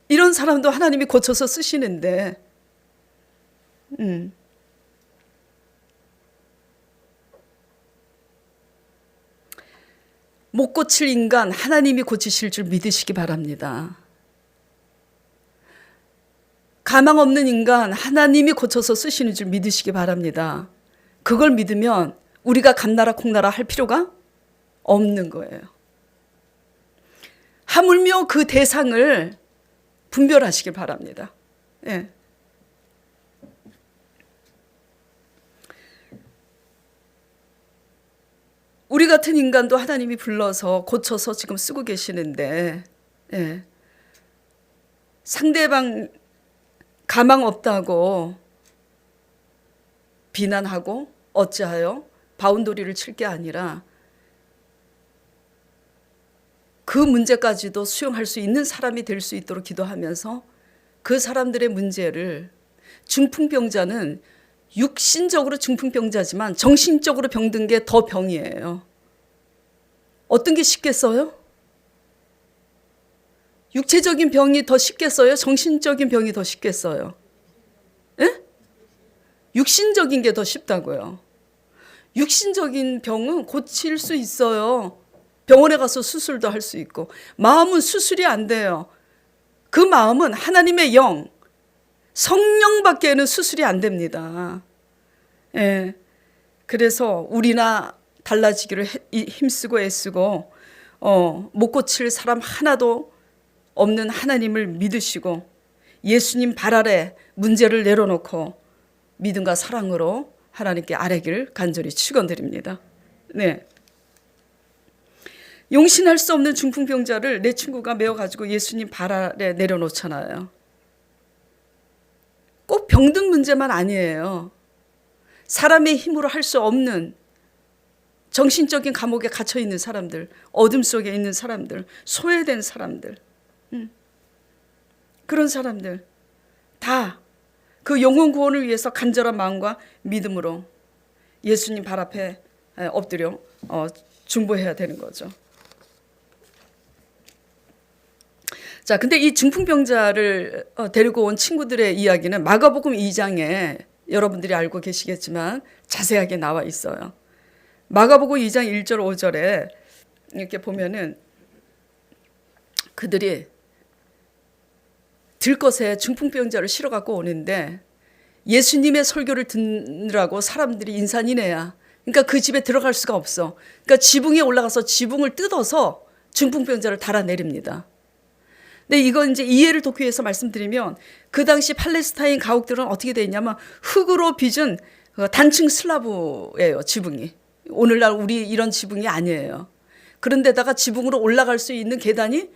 이런 사람도 하나님이 고쳐서 쓰시는데 못 고칠 인간 하나님이 고치실 줄 믿으시기 바랍니다. 가망 없는 인간 하나님이 고쳐서 쓰시는 줄 믿으시기 바랍니다. 그걸 믿으면 우리가 감나라 콩나라 할 필요가 없는 거예요. 하물며 그 대상을 분별하시길 바랍니다. 예. 우리 같은 인간도 하나님이 불러서 고쳐서 지금 쓰고 계시는데 예. 상대방 가망 없다고 비난하고 어찌하여 바운더리를 칠 게 아니라 그 문제까지도 수용할 수 있는 사람이 될 수 있도록 기도하면서 그 사람들의 문제를, 중풍병자는 육신적으로 중풍병자지만 정신적으로 병든 게 더 병이에요. 어떤 게 쉽겠어요? 육체적인 병이 더 쉽겠어요? 정신적인 병이 더 쉽겠어요? 예? 육신적인 게 더 쉽다고요. 육신적인 병은 고칠 수 있어요. 병원에 가서 수술도 할 수 있고. 마음은 수술이 안 돼요. 그 마음은 하나님의 영, 성령밖에는 수술이 안 됩니다. 예. 그래서 우리나 달라지기를 힘쓰고 애쓰고 못 고칠 사람 하나도 없는 하나님을 믿으시고 예수님 발 아래 문제를 내려놓고 믿음과 사랑으로 하나님께 아뢰기를 간절히 축원드립니다. 네. 용신할 수 없는 중풍병자를 내 친구가 메어가지고 예수님 발 아래 내려놓잖아요. 꼭 병든 문제만 아니에요. 사람의 힘으로 할 수 없는 정신적인 감옥에 갇혀있는 사람들, 어둠 속에 있는 사람들, 소외된 사람들, 그런 사람들 다 그 영혼 구원을 위해서 간절한 마음과 믿음으로 예수님 발 앞에 엎드려 중보해야 되는 거죠. 자, 근데 이 중풍병자를 데리고 온 친구들의 이야기는 마가복음 2장에 여러분들이 알고 계시겠지만 자세하게 나와 있어요. 마가복음 2장 1절 5절에 이렇게 보면은 그들이 들것에 중풍병자를 실어 갖고 오는데 예수님의 설교를 듣느라고 사람들이 인산이네야. 그러니까 그 집에 들어갈 수가 없어. 그러니까 지붕에 올라가서 지붕을 뜯어서 중풍병자를 달아내립니다. 근데 이건 이제 이해를 돕기 위해서 말씀드리면 그 당시 팔레스타인 가옥들은 어떻게 돼 있냐면 흙으로 빚은 단층 슬라브예요, 지붕이. 오늘날 우리 이런 지붕이 아니에요. 그런데다가 지붕으로 올라갈 수 있는 계단이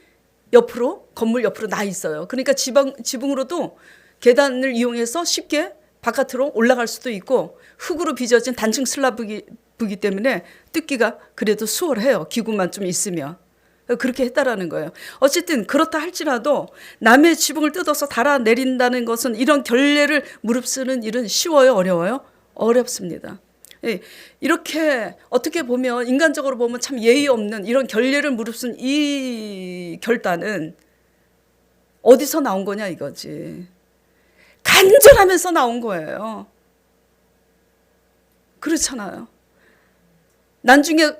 옆으로, 건물 옆으로 나 있어요. 그러니까 지붕으로도 계단을 이용해서 쉽게 바깥으로 올라갈 수도 있고 흙으로 빚어진 단층 슬라브이기 때문에 뜯기가 그래도 수월해요. 기구만 좀 있으면. 그렇게 했다라는 거예요. 어쨌든 그렇다 할지라도 남의 지붕을 뜯어서 달아내린다는 것은 이런 결례를 무릅쓰는 일은 쉬워요? 어려워요? 어렵습니다. 이렇게 어떻게 보면 인간적으로 보면 참 예의 없는 이런 결례를 무릅쓴 이 결단은 어디서 나온 거냐 이거지. 간절하면서 나온 거예요. 그렇잖아요. 나중에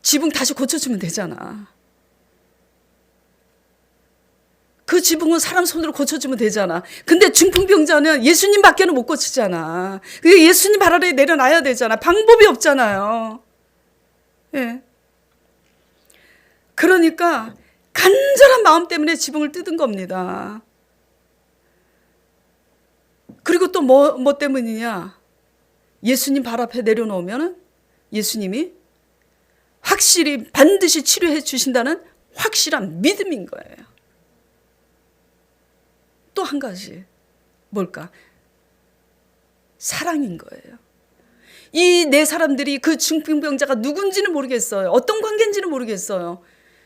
지붕 다시 고쳐주면 되잖아. 그 지붕은 사람 손으로 고쳐주면 되잖아. 근데 중풍병자는 예수님밖에는 못 고치잖아. 그게 예수님 발 아래 내려놔야 되잖아. 방법이 없잖아요. 예. 그러니까 간절한 마음 때문에 지붕을 뜯은 겁니다. 그리고 또 뭐 때문이냐? 예수님 발 앞에 내려놓으면 예수님이 확실히 반드시 치료해 주신다는 확실한 믿음인 거예요. 또 한 가지 뭘까? 사랑인 거예요. 이 네 사람들이 그 중풍병자가 누군지는 모르겠어요. 어떤 관계인지는 모르겠어요.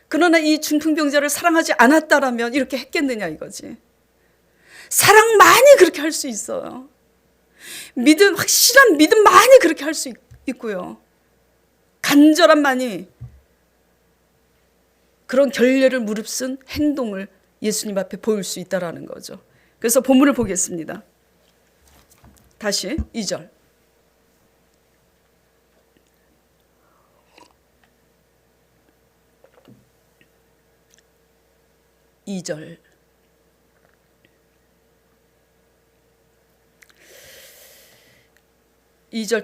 그러나 이 중풍병자를 사랑하지 않았다라면 이렇게 했겠느냐 이거지. 사랑만이 그렇게 할 수 있어요. 믿음, 확실한 믿음만이 그렇게 할 수 있고요. 간절함만이 그런 결례를 무릅쓴 행동을 예수님 앞에 보일 수 있다라는 거죠. 그래서 본문을 보겠습니다. 다시 2절. 2절.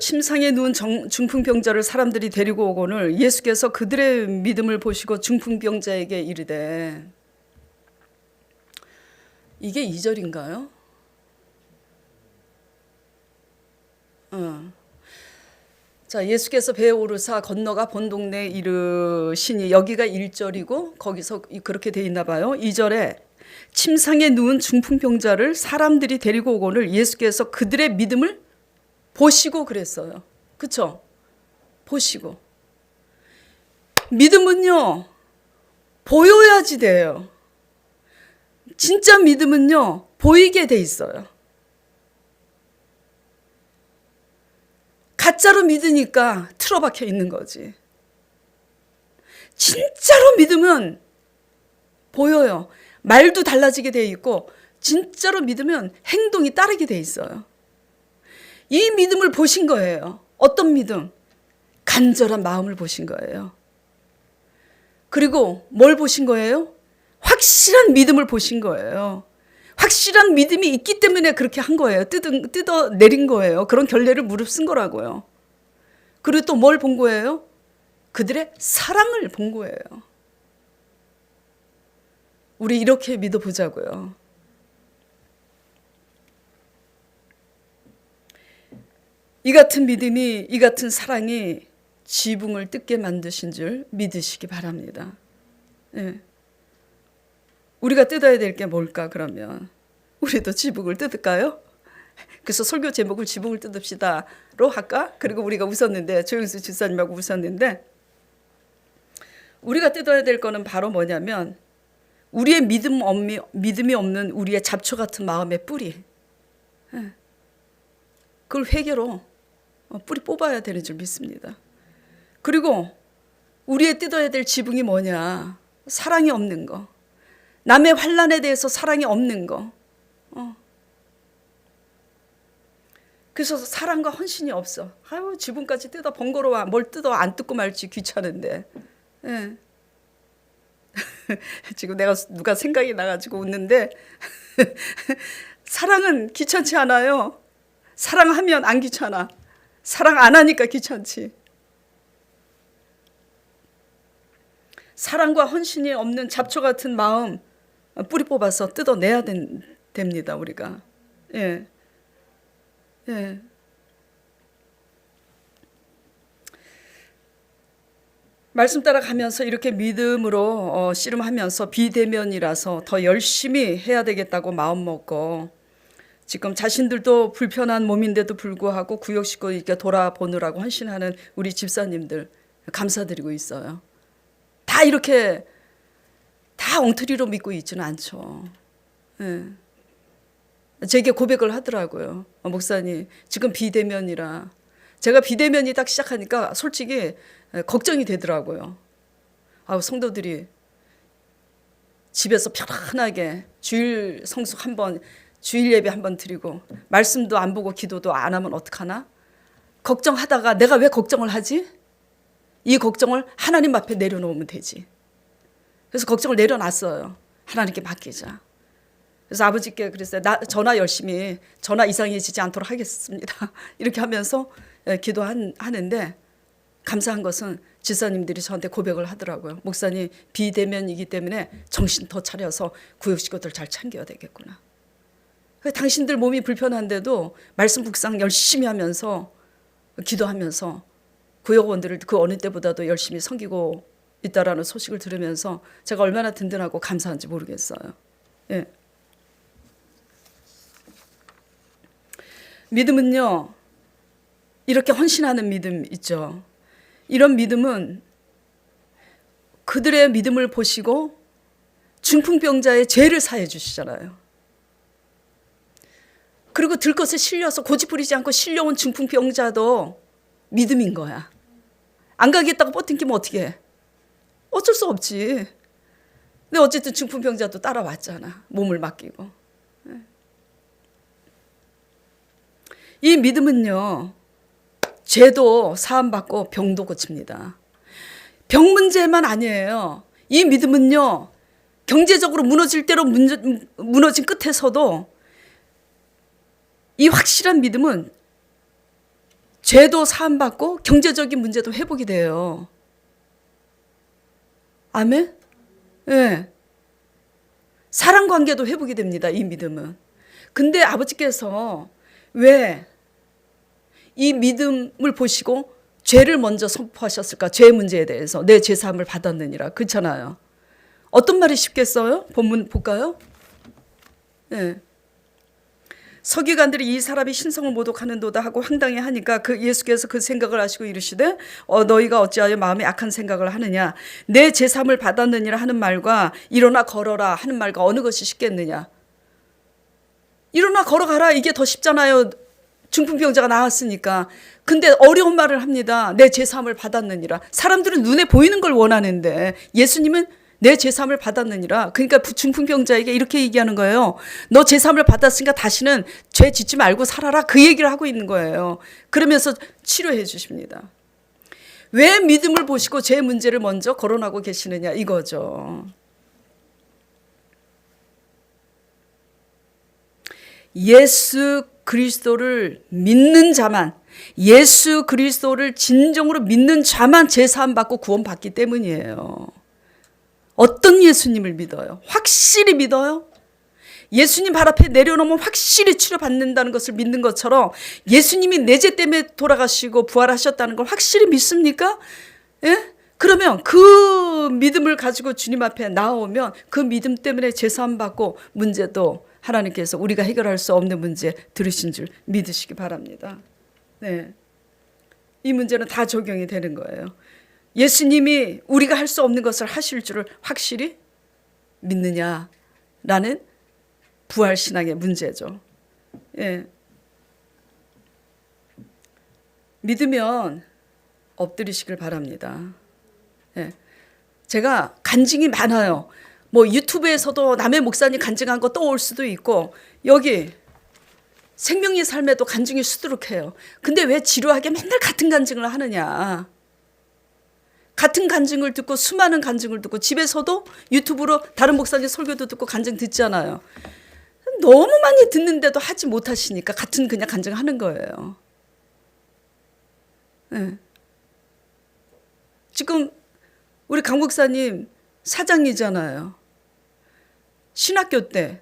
침상에 누운 중풍병자를 사람들이 데리고 오거늘 예수께서 그들의 믿음을 보시고 중풍병자에게 이르되, 이게 2절인가요? 자, 예수께서 배에 오르사 건너가 본 동네에 이르시니, 여기가 1절이고 거기서 그렇게 돼 있나 봐요. 2절에 침상에 누운 중풍병자를 사람들이 데리고 오거늘 예수께서 그들의 믿음을 보시고 그랬어요. 그쵸? 보시고. 믿음은요, 보여야지 돼요. 진짜 믿음은요, 보이게 돼 있어요. 가짜로 믿으니까 틀어박혀 있는 거지. 진짜로 믿으면 보여요. 말도 달라지게 돼 있고, 진짜로 믿으면 행동이 따르게 돼 있어요. 이 믿음을 보신 거예요. 어떤 믿음? 간절한 마음을 보신 거예요. 그리고 뭘 보신 거예요? 확실한 믿음을 보신 거예요. 확실한 믿음이 있기 때문에 그렇게 한 거예요. 뜯어내린 거예요. 그런 결례를 무릅쓴 거라고요. 그리고 또 뭘 본 거예요? 그들의 사랑을 본 거예요. 우리 이렇게 믿어보자고요. 이 같은 믿음이, 이 같은 사랑이 지붕을 뜯게 만드신 줄 믿으시기 바랍니다. 예. 우리가 뜯어야 될 게 뭘까 그러면? 우리도 지붕을 뜯을까요? 그래서 설교 제목을 지붕을 뜯읍시다로 할까? 그리고 우리가 웃었는데, 조영수 집사님하고 웃었는데, 우리가 뜯어야 될 거는 바로 뭐냐면 우리의 믿음이 없는 우리의 잡초 같은 마음의 뿌리, 그걸 회개로 뿌리 뽑아야 되는 줄 믿습니다. 그리고 우리의 뜯어야 될 지붕이 뭐냐? 사랑이 없는 거, 남의 환난에 대해서 사랑이 없는 거. 그래서 사랑과 헌신이 없어. 아유, 지붕까지 뜯어 번거로워. 뭘 뜯어 안 뜯고 말지 귀찮은데. 예. 지금 내가 누가 생각이 나가지고 웃는데 사랑은 귀찮지 않아요. 사랑하면 안 귀찮아. 사랑 안 하니까 귀찮지. 사랑과 헌신이 없는 잡초 같은 마음 뿌리 뽑아서 뜯어내야 됩니다. 우리가. 예. 예. 말씀 따라가면서 이렇게 믿음으로 씨름하면서 비대면이라서 더 열심히 해야 되겠다고 마음먹고, 지금 자신들도 불편한 몸인데도 불구하고 구역 식구 이렇게 돌아보느라고 헌신하는 우리 집사님들 감사드리고 있어요. 다 이렇게 다 엉터리로 믿고 있지는 않죠. 예. 제게 고백을 하더라고요. 목사님, 지금 비대면이라. 제가 비대면이 딱 시작하니까 솔직히 걱정이 되더라고요. 성도들이 집에서 편안하게 주일 성숙 한번, 주일 예배 한번 드리고 말씀도 안 보고 기도도 안 하면 어떡하나? 걱정하다가 내가 왜 걱정을 하지? 이 걱정을 하나님 앞에 내려놓으면 되지. 그래서 걱정을 내려놨어요. 하나님께 맡기자. 그래서 아버지께 그랬어요. 전화 열심히, 전화 이상해지지 않도록 하겠습니다. 이렇게 하면서 기도하는데, 감사한 것은 지사님들이 저한테 고백을 하더라고요. 목사님, 비대면이기 때문에 정신 더 차려서 구역 식구들 잘 챙겨야 되겠구나. 당신들 몸이 불편한데도 말씀 묵상 열심히 하면서 기도하면서 구역원들을 그 어느 때보다도 열심히 섬기고 있다라는 소식을 들으면서 제가 얼마나 든든하고 감사한지 모르겠어요. 예. 믿음은요, 이렇게 헌신하는 믿음 있죠. 이런 믿음은 그들의 믿음을 보시고 중풍병자의 죄를 사해 주시잖아요. 그리고 들것에 실려서 고집부리지 않고 실려온 중풍병자도 믿음인 거야. 안 가겠다고 뻗팅기면 어떻게 해? 어쩔 수 없지. 근데 어쨌든 중풍병자도 따라왔잖아. 몸을 맡기고. 이 믿음은요, 죄도 사함받고 병도 고칩니다. 병 문제만 아니에요. 이 믿음은요, 경제적으로 무너질 대로 무너진 끝에서도 이 확실한 믿음은 죄도 사함받고 경제적인 문제도 회복이 돼요. 아멘? 네. 사랑관계도 회복이 됩니다. 이 믿음은. 근데 아버지께서 왜 이 믿음을 보시고 죄를 먼저 선포하셨을까? 죄 문제에 대해서 내 죄사함을 받았느니라. 그렇잖아요. 어떤 말이 쉽겠어요? 본문 볼까요? 네. 서기관들이 이 사람이 신성을 모독하는도다 하고 황당해 하니까 그 예수께서 그 생각을 하시고 이르시되 너희가 어찌하여 마음에 악한 생각을 하느냐. 내 제삼을 받았느니라 하는 말과 일어나 걸어라 하는 말과 어느 것이 쉽겠느냐. 일어나 걸어가라 이게 더 쉽잖아요. 중풍병자가 나왔으니까. 근데 어려운 말을 합니다. 내 제삼을 받았느니라. 사람들은 눈에 보이는 걸 원하는데 예수님은 내 제삼을 받았느니라. 그러니까 중풍병자에게 이렇게 얘기하는 거예요. 너 제삼을 받았으니까 다시는 죄 짓지 말고 살아라. 그 얘기를 하고 있는 거예요. 그러면서 치료해 주십니다. 왜 믿음을 보시고 죄 문제를 먼저 거론하고 계시느냐 이거죠. 예수 그리스도를 믿는 자만, 예수 그리스도를 진정으로 믿는 자만 제사함 받고 구원받기 때문이에요. 어떤 예수님을 믿어요? 확실히 믿어요? 예수님 발 앞에 내려놓으면 확실히 치료받는다는 것을 믿는 것처럼 예수님이 내 죄 때문에 돌아가시고 부활하셨다는 걸 확실히 믿습니까? 예? 그러면 그 믿음을 가지고 주님 앞에 나오면 그 믿음 때문에 제사함 받고 문제도 하나님께서 우리가 해결할 수 없는 문제 들으신 줄 믿으시기 바랍니다. 네. 이 문제는 다 적용이 되는 거예요. 예수님이 우리가 할 수 없는 것을 하실 줄을 확실히 믿느냐라는 부활신앙의 문제죠. 예. 믿으면 엎드리시길 바랍니다. 예. 제가 간증이 많아요. 뭐 유튜브에서도 남의 목사님 간증한 거 떠올 수도 있고 여기 생명의 삶에도 간증이 수두룩해요. 근데 왜 지루하게 맨날 같은 간증을 하느냐. 같은 간증을 듣고 수많은 간증을 듣고 집에서도 유튜브로 다른 목사님 설교도 듣고 간증 듣잖아요. 너무 많이 듣는데도 하지 못하시니까 같은 그냥 간증하는 거예요. 네. 지금 우리 강 목사님 사장이잖아요. 신학교 때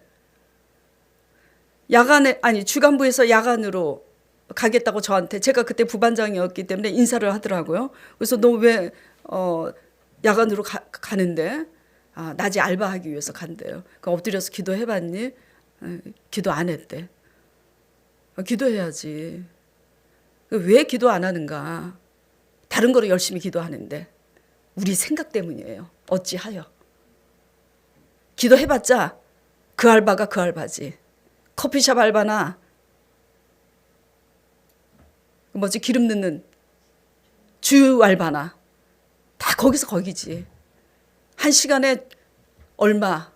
주간부에서 야간으로 가겠다고 저한테 제가 그때 부반장이었기 때문에 인사를 하더라고요. 그래서 너 왜 야간으로 가는데 낮에 알바하기 위해서 간대요. 그럼 엎드려서 기도해봤니? 기도 안 했대. 기도해야지. 왜 기도 안 하는가? 다른 거로 열심히 기도하는데 우리 생각 때문이에요. 어찌하여? 기도해봤자 그 알바가 그 알바지. 커피숍 알바나 기름 넣는 주 알바나 다 거기서 거기지. 한 시간에 얼마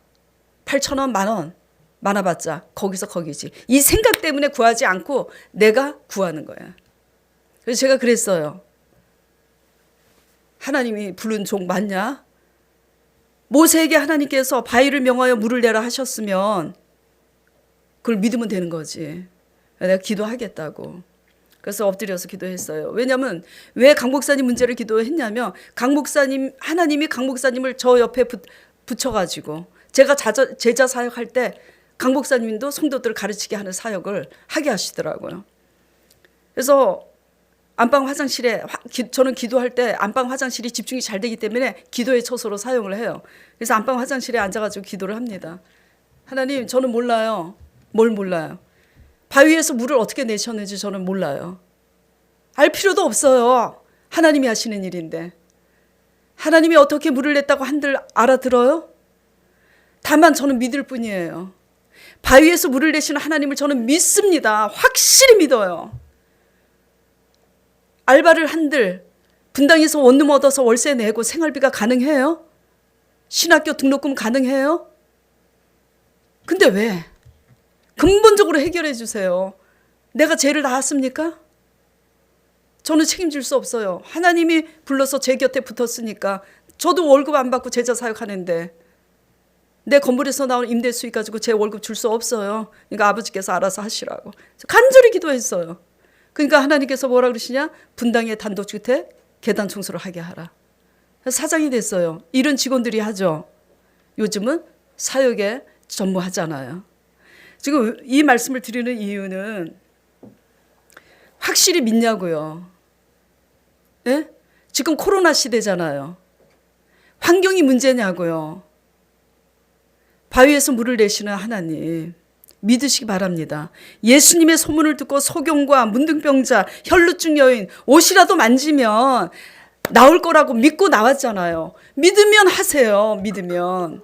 8,000원, 10,000원 많아봤자 거기서 거기지. 이 생각 때문에 구하지 않고 내가 구하는 거야. 그래서 제가 그랬어요. 하나님이 부른 종 맞냐? 모세에게 하나님께서 바위를 명하여 물을 내라 하셨으면 그걸 믿으면 되는 거지. 내가 기도하겠다고. 그래서 엎드려서 기도했어요. 왜냐하면 왜 강 목사님 문제를 기도했냐면 하나님이 강 목사님을 저 옆에 붙여가지고 제가 제자 사역할 때 강 목사님도 성도들을 가르치게 하는 사역을 하게 하시더라고요. 그래서 안방 화장실에 저는 기도할 때 안방 화장실이 집중이 잘 되기 때문에 기도의 처소로 사용을 해요. 그래서 안방 화장실에 앉아가지고 기도를 합니다. 하나님, 저는 몰라요. 뭘 몰라요? 바위에서 물을 어떻게 내셨는지 저는 몰라요. 알 필요도 없어요. 하나님이 하시는 일인데. 하나님이 어떻게 물을 냈다고 한들 알아들어요? 다만 저는 믿을 뿐이에요. 바위에서 물을 내시는 하나님을 저는 믿습니다. 확실히 믿어요. 알바를 한들 분당에서 원룸 얻어서 월세 내고 생활비가 가능해요? 신학교 등록금 가능해요? 근데 왜? 근본적으로 해결해 주세요. 내가 죄를 낳았습니까? 저는 책임질 수 없어요. 하나님이 불러서 제 곁에 붙었으니까. 저도 월급 안 받고 제자 사역하는데 내 건물에서 나온 임대 수익 가지고 제 월급 줄 수 없어요. 그러니까 아버지께서 알아서 하시라고 간절히 기도했어요. 그러니까 하나님께서 뭐라 그러시냐? 분당의 단독주택 계단 청소를 하게 하라. 사장이 됐어요. 일은 직원들이 하죠. 요즘은 사역에 전무하잖아요. 지금 이 말씀을 드리는 이유는 확실히 믿냐고요. 예? 지금 코로나 시대잖아요. 환경이 문제냐고요. 바위에서 물을 내시는 하나님 믿으시기 바랍니다. 예수님의 소문을 듣고 소경과 문둥병자, 혈루증 여인 옷이라도 만지면 나올 거라고 믿고 나왔잖아요. 믿으면 하세요. 믿으면.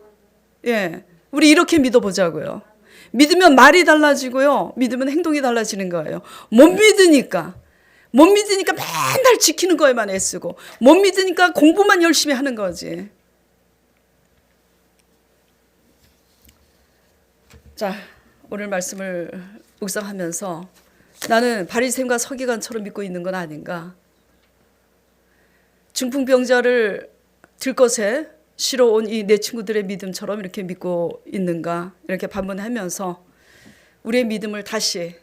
예, 우리 이렇게 믿어보자고요. 믿으면 말이 달라지고요. 믿으면 행동이 달라지는 거예요. 못 믿으니까 맨날 지키는 거에만 애쓰고 못 믿으니까 공부만 열심히 하는 거지. 자, 오늘 말씀을 묵상하면서 나는 바리새인과 서기관처럼 믿고 있는 건 아닌가. 중풍병자를 들것에 실어 온 이 내 친구들의 믿음처럼 이렇게 믿고 있는가, 이렇게 반문하면서 우리의 믿음을 다시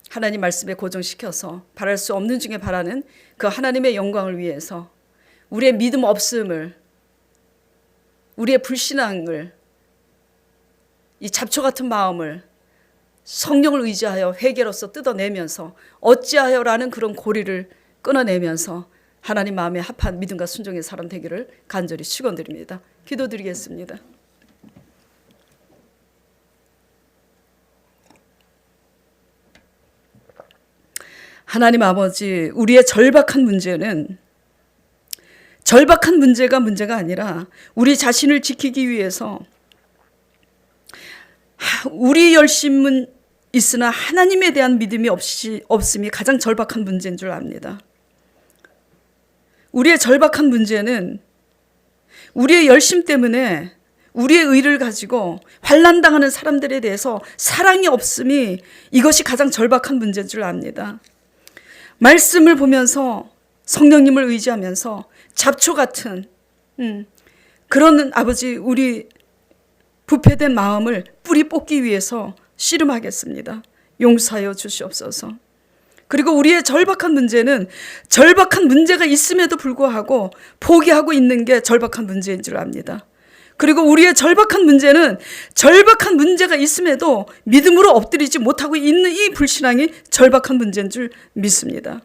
하나님 말씀에 고정시켜서 바랄 수 없는 중에 바라는 그 하나님의 영광을 위해서 우리의 믿음 없음을, 우리의 불신앙을, 이 잡초 같은 마음을 성령을 의지하여 회개로서 뜯어내면서 어찌하여라는 그런 고리를 끊어내면서 하나님 마음에 합한 믿음과 순종의 사람 되기를 간절히 축원드립니다. 기도드리겠습니다. 하나님 아버지, 우리의 절박한 문제가 문제가 아니라 우리 자신을 지키기 위해서 우리 열심은 있으나 하나님에 대한 믿음이 없음이 가장 절박한 문제인 줄 압니다. 우리의 절박한 문제는 우리의 열심 때문에 우리의 의를 가지고 환난당하는 사람들에 대해서 사랑이 없음이, 이것이 가장 절박한 문제인 줄 압니다. 말씀을 보면서 성령님을 의지하면서 잡초 같은 그런 아버지, 우리 부패된 마음을 뿌리 뽑기 위해서 씨름하겠습니다. 용서하여 주시옵소서. 그리고 우리의 절박한 문제는 절박한 문제가 있음에도 불구하고 포기하고 있는 게 절박한 문제인 줄 압니다. 그리고 우리의 절박한 문제는 절박한 문제가 있음에도 믿음으로 엎드리지 못하고 있는 이 불신앙이 절박한 문제인 줄 믿습니다.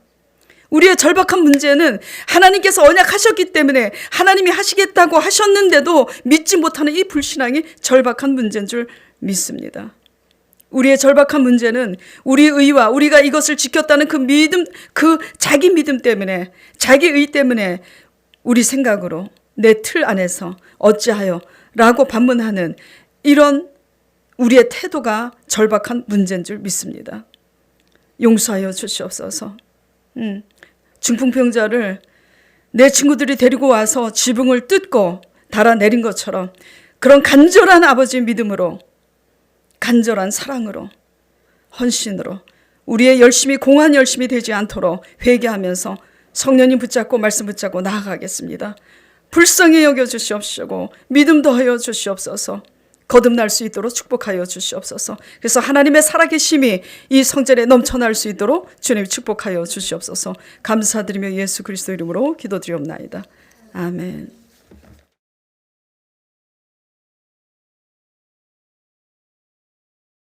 우리의 절박한 문제는 하나님께서 언약하셨기 때문에 하나님이 하시겠다고 하셨는데도 믿지 못하는 이 불신앙이 절박한 문제인 줄 믿습니다. 우리의 절박한 문제는 우리의 의와 우리가 이것을 지켰다는 그 믿음, 그 자기 믿음 때문에, 자기 의 때문에 우리 생각으로 내 틀 안에서 어찌하여 라고 반문하는 이런 우리의 태도가 절박한 문제인 줄 믿습니다. 용서하여 주시옵소서. 중풍병자를 내 친구들이 데리고 와서 지붕을 뜯고 달아내린 것처럼 그런 간절한 아버지의 믿음으로, 간절한 사랑으로, 헌신으로 우리의 열심이 공한 열심이 되지 않도록 회개하면서 성령님 붙잡고 말씀 붙잡고 나아가겠습니다. 불쌍히 여겨주시옵시고 믿음 더하여 주시옵소서. 거듭날 수 있도록 축복하여 주시옵소서. 그래서 하나님의 살아계심이 이 성전에 넘쳐날 수 있도록 주님 축복하여 주시옵소서. 감사드리며 예수 그리스도 이름으로 기도드리옵나이다. 아멘.